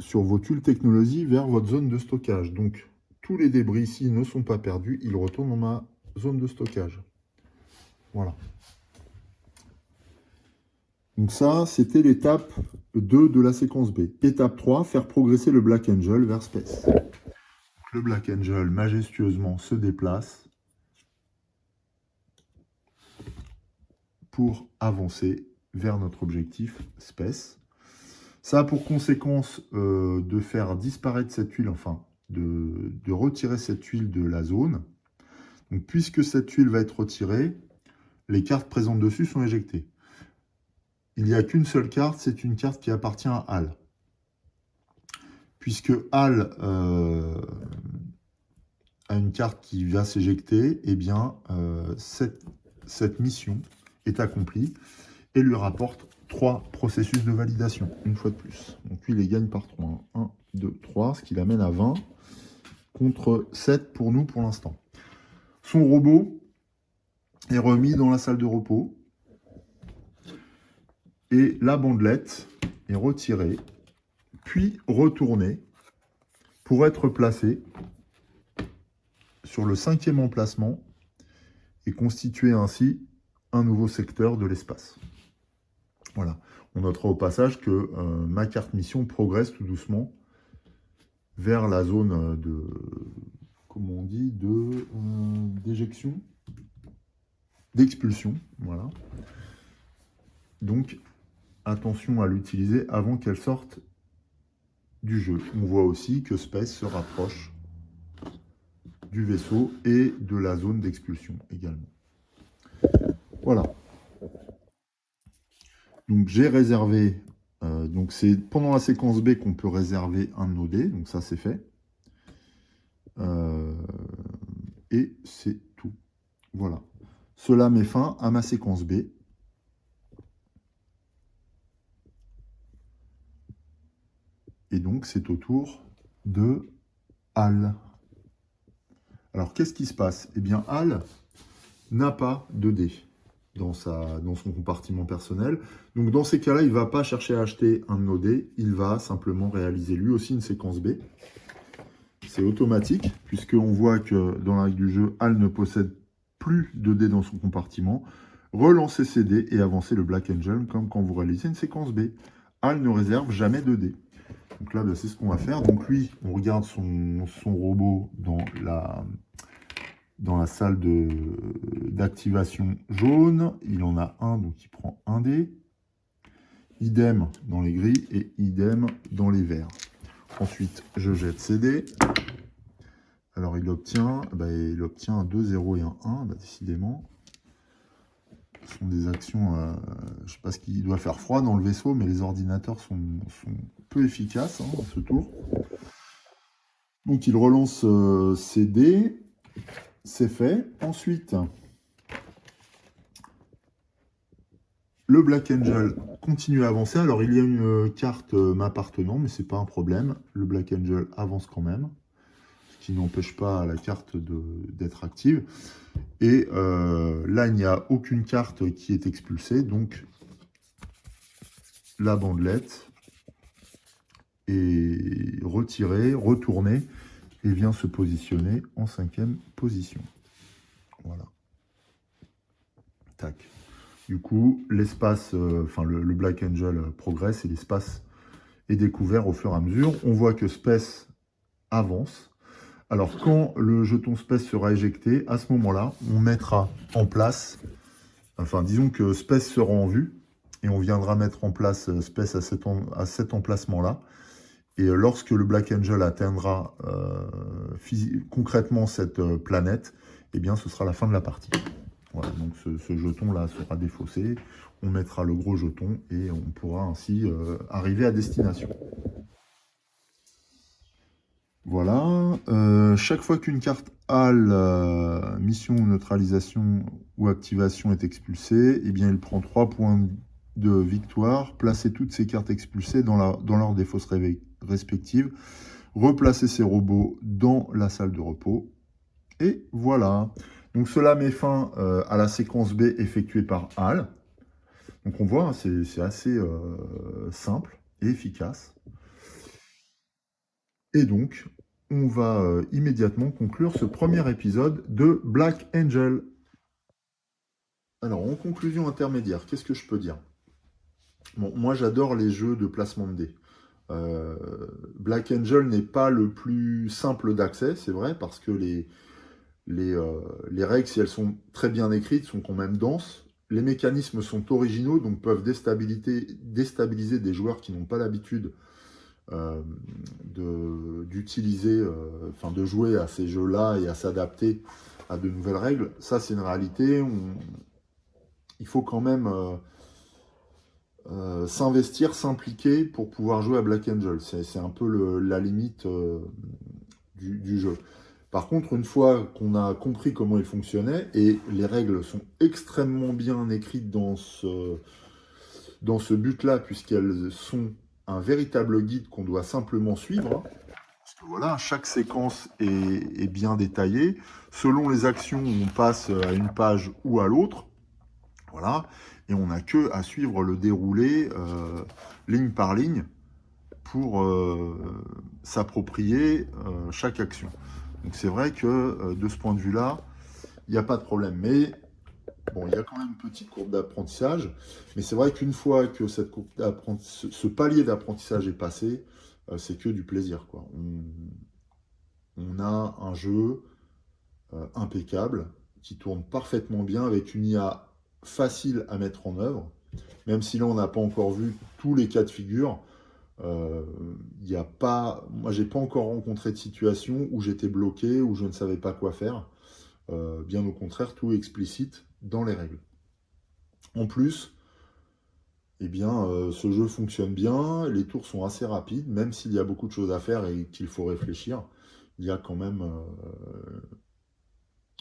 sur vos tuiles technologies vers votre zone de stockage. Donc, tous les débris ici ne sont pas perdus, ils retournent dans ma zone de stockage. Voilà. Donc ça, c'était l'étape 2 de la séquence B. Étape 3, faire progresser le Black Angel vers Space. Donc, le Black Angel, majestueusement, se déplace pour avancer vers notre objectif Space. Ça a pour conséquence de faire disparaître cette huile, enfin, de retirer cette huile de la zone. Donc, puisque cette huile va être retirée, les cartes présentes dessus sont éjectées. Il n'y a qu'une seule carte, c'est une carte qui appartient à Al. Puisque Al a une carte qui va s'éjecter, eh bien, cette mission est accomplie et lui rapporte 3 processus de validation, une fois de plus. Donc lui, il les gagne par 3. 1, 2, 3, ce qui l'amène à 20, contre 7 pour nous pour l'instant. Son robot est remis dans la salle de repos. Et la bandelette est retirée, puis retournée pour être placée sur le 5e emplacement et constituer ainsi un nouveau secteur de l'espace. Voilà. On notera au passage que ma carte mission progresse tout doucement vers la zone de, comment on dit, d'éjection, d'expulsion. Voilà. Donc, attention à l'utiliser avant qu'elle sorte du jeu. On voit aussi que Space se rapproche du vaisseau et de la zone d'expulsion également. Voilà. Donc j'ai réservé, donc c'est pendant la séquence B qu'on peut réserver un de nos dés, donc ça c'est fait. Et c'est tout. Voilà. Cela met fin à ma séquence B. Et donc c'est au tour de Hal. Alors qu'est-ce qui se passe? Eh bien Hal n'a pas de dés dans son compartiment personnel. Donc dans ces cas-là, il ne va pas chercher à acheter un de nos dés, il va simplement réaliser lui aussi une séquence B. C'est automatique, puisqu'on voit que dans la règle du jeu, Hal ne possède plus de dés dans son compartiment. Relancer ses dés et avancer le Black Angel, comme quand vous réalisez une séquence B. Hal ne réserve jamais de dés. Donc là, c'est ce qu'on va faire. Donc lui, on regarde son robot dans la salle d'activation jaune. Il en a un, donc il prend un dé. Idem dans les gris et idem dans les verts. Ensuite, je jette ses dés. Alors, il obtient un 2, 0 et un 1, décidément. Ce sont des actions, je ne sais pas ce qu'il doit faire froid dans le vaisseau, mais les ordinateurs sont peu efficaces à ce tour. Donc, il relance ses dés. C'est fait. Ensuite, le Black Angel continue à avancer. Alors, il y a une carte m'appartenant, mais ce n'est pas un problème. Le Black Angel avance quand même, ce qui n'empêche pas la carte d'être active. Et là, il n'y a aucune carte qui est expulsée, donc la bandelette est retirée, retournée, et vient se positionner en 5e position. Voilà. Tac. Du coup, l'espace, le Black Angel progresse et l'espace est découvert au fur et à mesure. On voit que Space avance. Alors, quand le jeton Space sera éjecté, à ce moment-là, on mettra en place, disons que Space sera en vue, et on viendra mettre en place Space à cet emplacement-là. Et lorsque le Black Angel atteindra concrètement cette planète, eh bien, ce sera la fin de la partie. Voilà, donc ce jeton-là sera défaussé, on mettra le gros jeton et on pourra ainsi arriver à destination. Voilà, chaque fois qu'une carte HAL, mission, neutralisation ou activation est expulsée, eh bien il prend 3 points de victoire, placez toutes ces cartes expulsées dans leur défausse respective, replacez ces robots dans la salle de repos, et voilà. Donc cela met fin à la séquence B effectuée par HAL. Donc on voit, c'est assez simple et efficace. Et donc, on va immédiatement conclure ce premier épisode de Black Angel. Alors, en conclusion intermédiaire, qu'est-ce que je peux dire? Bon, moi, j'adore les jeux de placement de dés. Black Angel n'est pas le plus simple d'accès, c'est vrai, parce que les règles, si elles sont très bien écrites, sont quand même denses. Les mécanismes sont originaux, donc peuvent déstabiliser des joueurs qui n'ont pas l'habitude d'utiliser, de jouer à ces jeux-là et à s'adapter à de nouvelles règles. Ça, c'est une réalité. Il faut quand même s'investir, s'impliquer pour pouvoir jouer à Black Angel. C'est un peu la limite du jeu. Par contre, une fois qu'on a compris comment il fonctionnait, et les règles sont extrêmement bien écrites dans ce but-là, puisqu'elles sont un véritable guide qu'on doit simplement suivre. Parce que voilà, chaque séquence est bien détaillée. Selon les actions, on passe à une page ou à l'autre. Voilà. Et on n'a que à suivre le déroulé ligne par ligne pour s'approprier chaque action. Donc c'est vrai que de ce point de vue-là, il n'y a pas de problème. Mais bon, il y a quand même une petite courbe d'apprentissage. Mais c'est vrai qu'une fois que ce palier d'apprentissage est passé, c'est que du plaisir, quoi. On a un jeu impeccable qui tourne parfaitement bien avec une IA facile à mettre en œuvre. Même si là, on n'a pas encore vu tous les cas de figure, il y a pas, moi, j'ai pas encore rencontré de situation où j'étais bloqué, où je ne savais pas quoi faire. Bien au contraire, tout est explicite dans les règles. En plus, eh bien, ce jeu fonctionne bien, les tours sont assez rapides, même s'il y a beaucoup de choses à faire et qu'il faut réfléchir, il y a quand même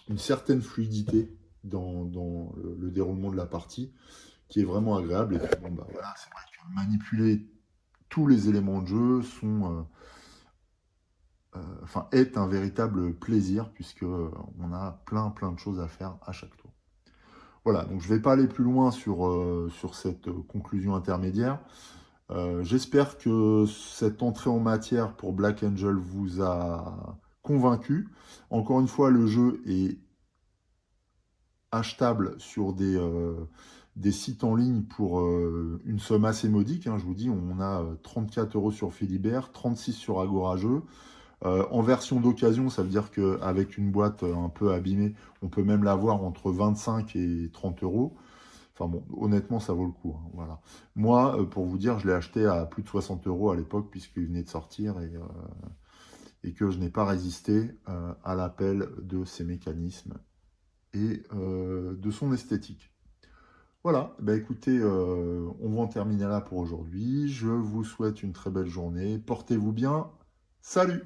une certaine fluidité dans le déroulement de la partie qui est vraiment agréable. Et puis, bon, bah, voilà, c'est vrai que manipuler tous les éléments de jeu enfin, est un véritable plaisir puisque on a plein de choses à faire à chaque tour. Voilà, donc je ne vais pas aller plus loin sur cette conclusion intermédiaire. J'espère que cette entrée en matière pour Black Angel vous a convaincu. Encore une fois, le jeu est achetable sur des sites en ligne pour une somme assez modique, hein. Je vous dis, on a 34 € sur Philibert, 36 sur Agorageux. En version d'occasion, ça veut dire qu'avec une boîte un peu abîmée, on peut même l'avoir entre 25 et 30 €. Enfin bon, honnêtement, ça vaut le coup, hein, voilà. Moi, pour vous dire, je l'ai acheté à plus de 60 € à l'époque, puisqu'il venait de sortir et que je n'ai pas résisté à l'appel de ces mécanismes et de son esthétique. Voilà, bah écoutez, on va en terminer là pour aujourd'hui. Je vous souhaite une très belle journée. Portez-vous bien. Salut!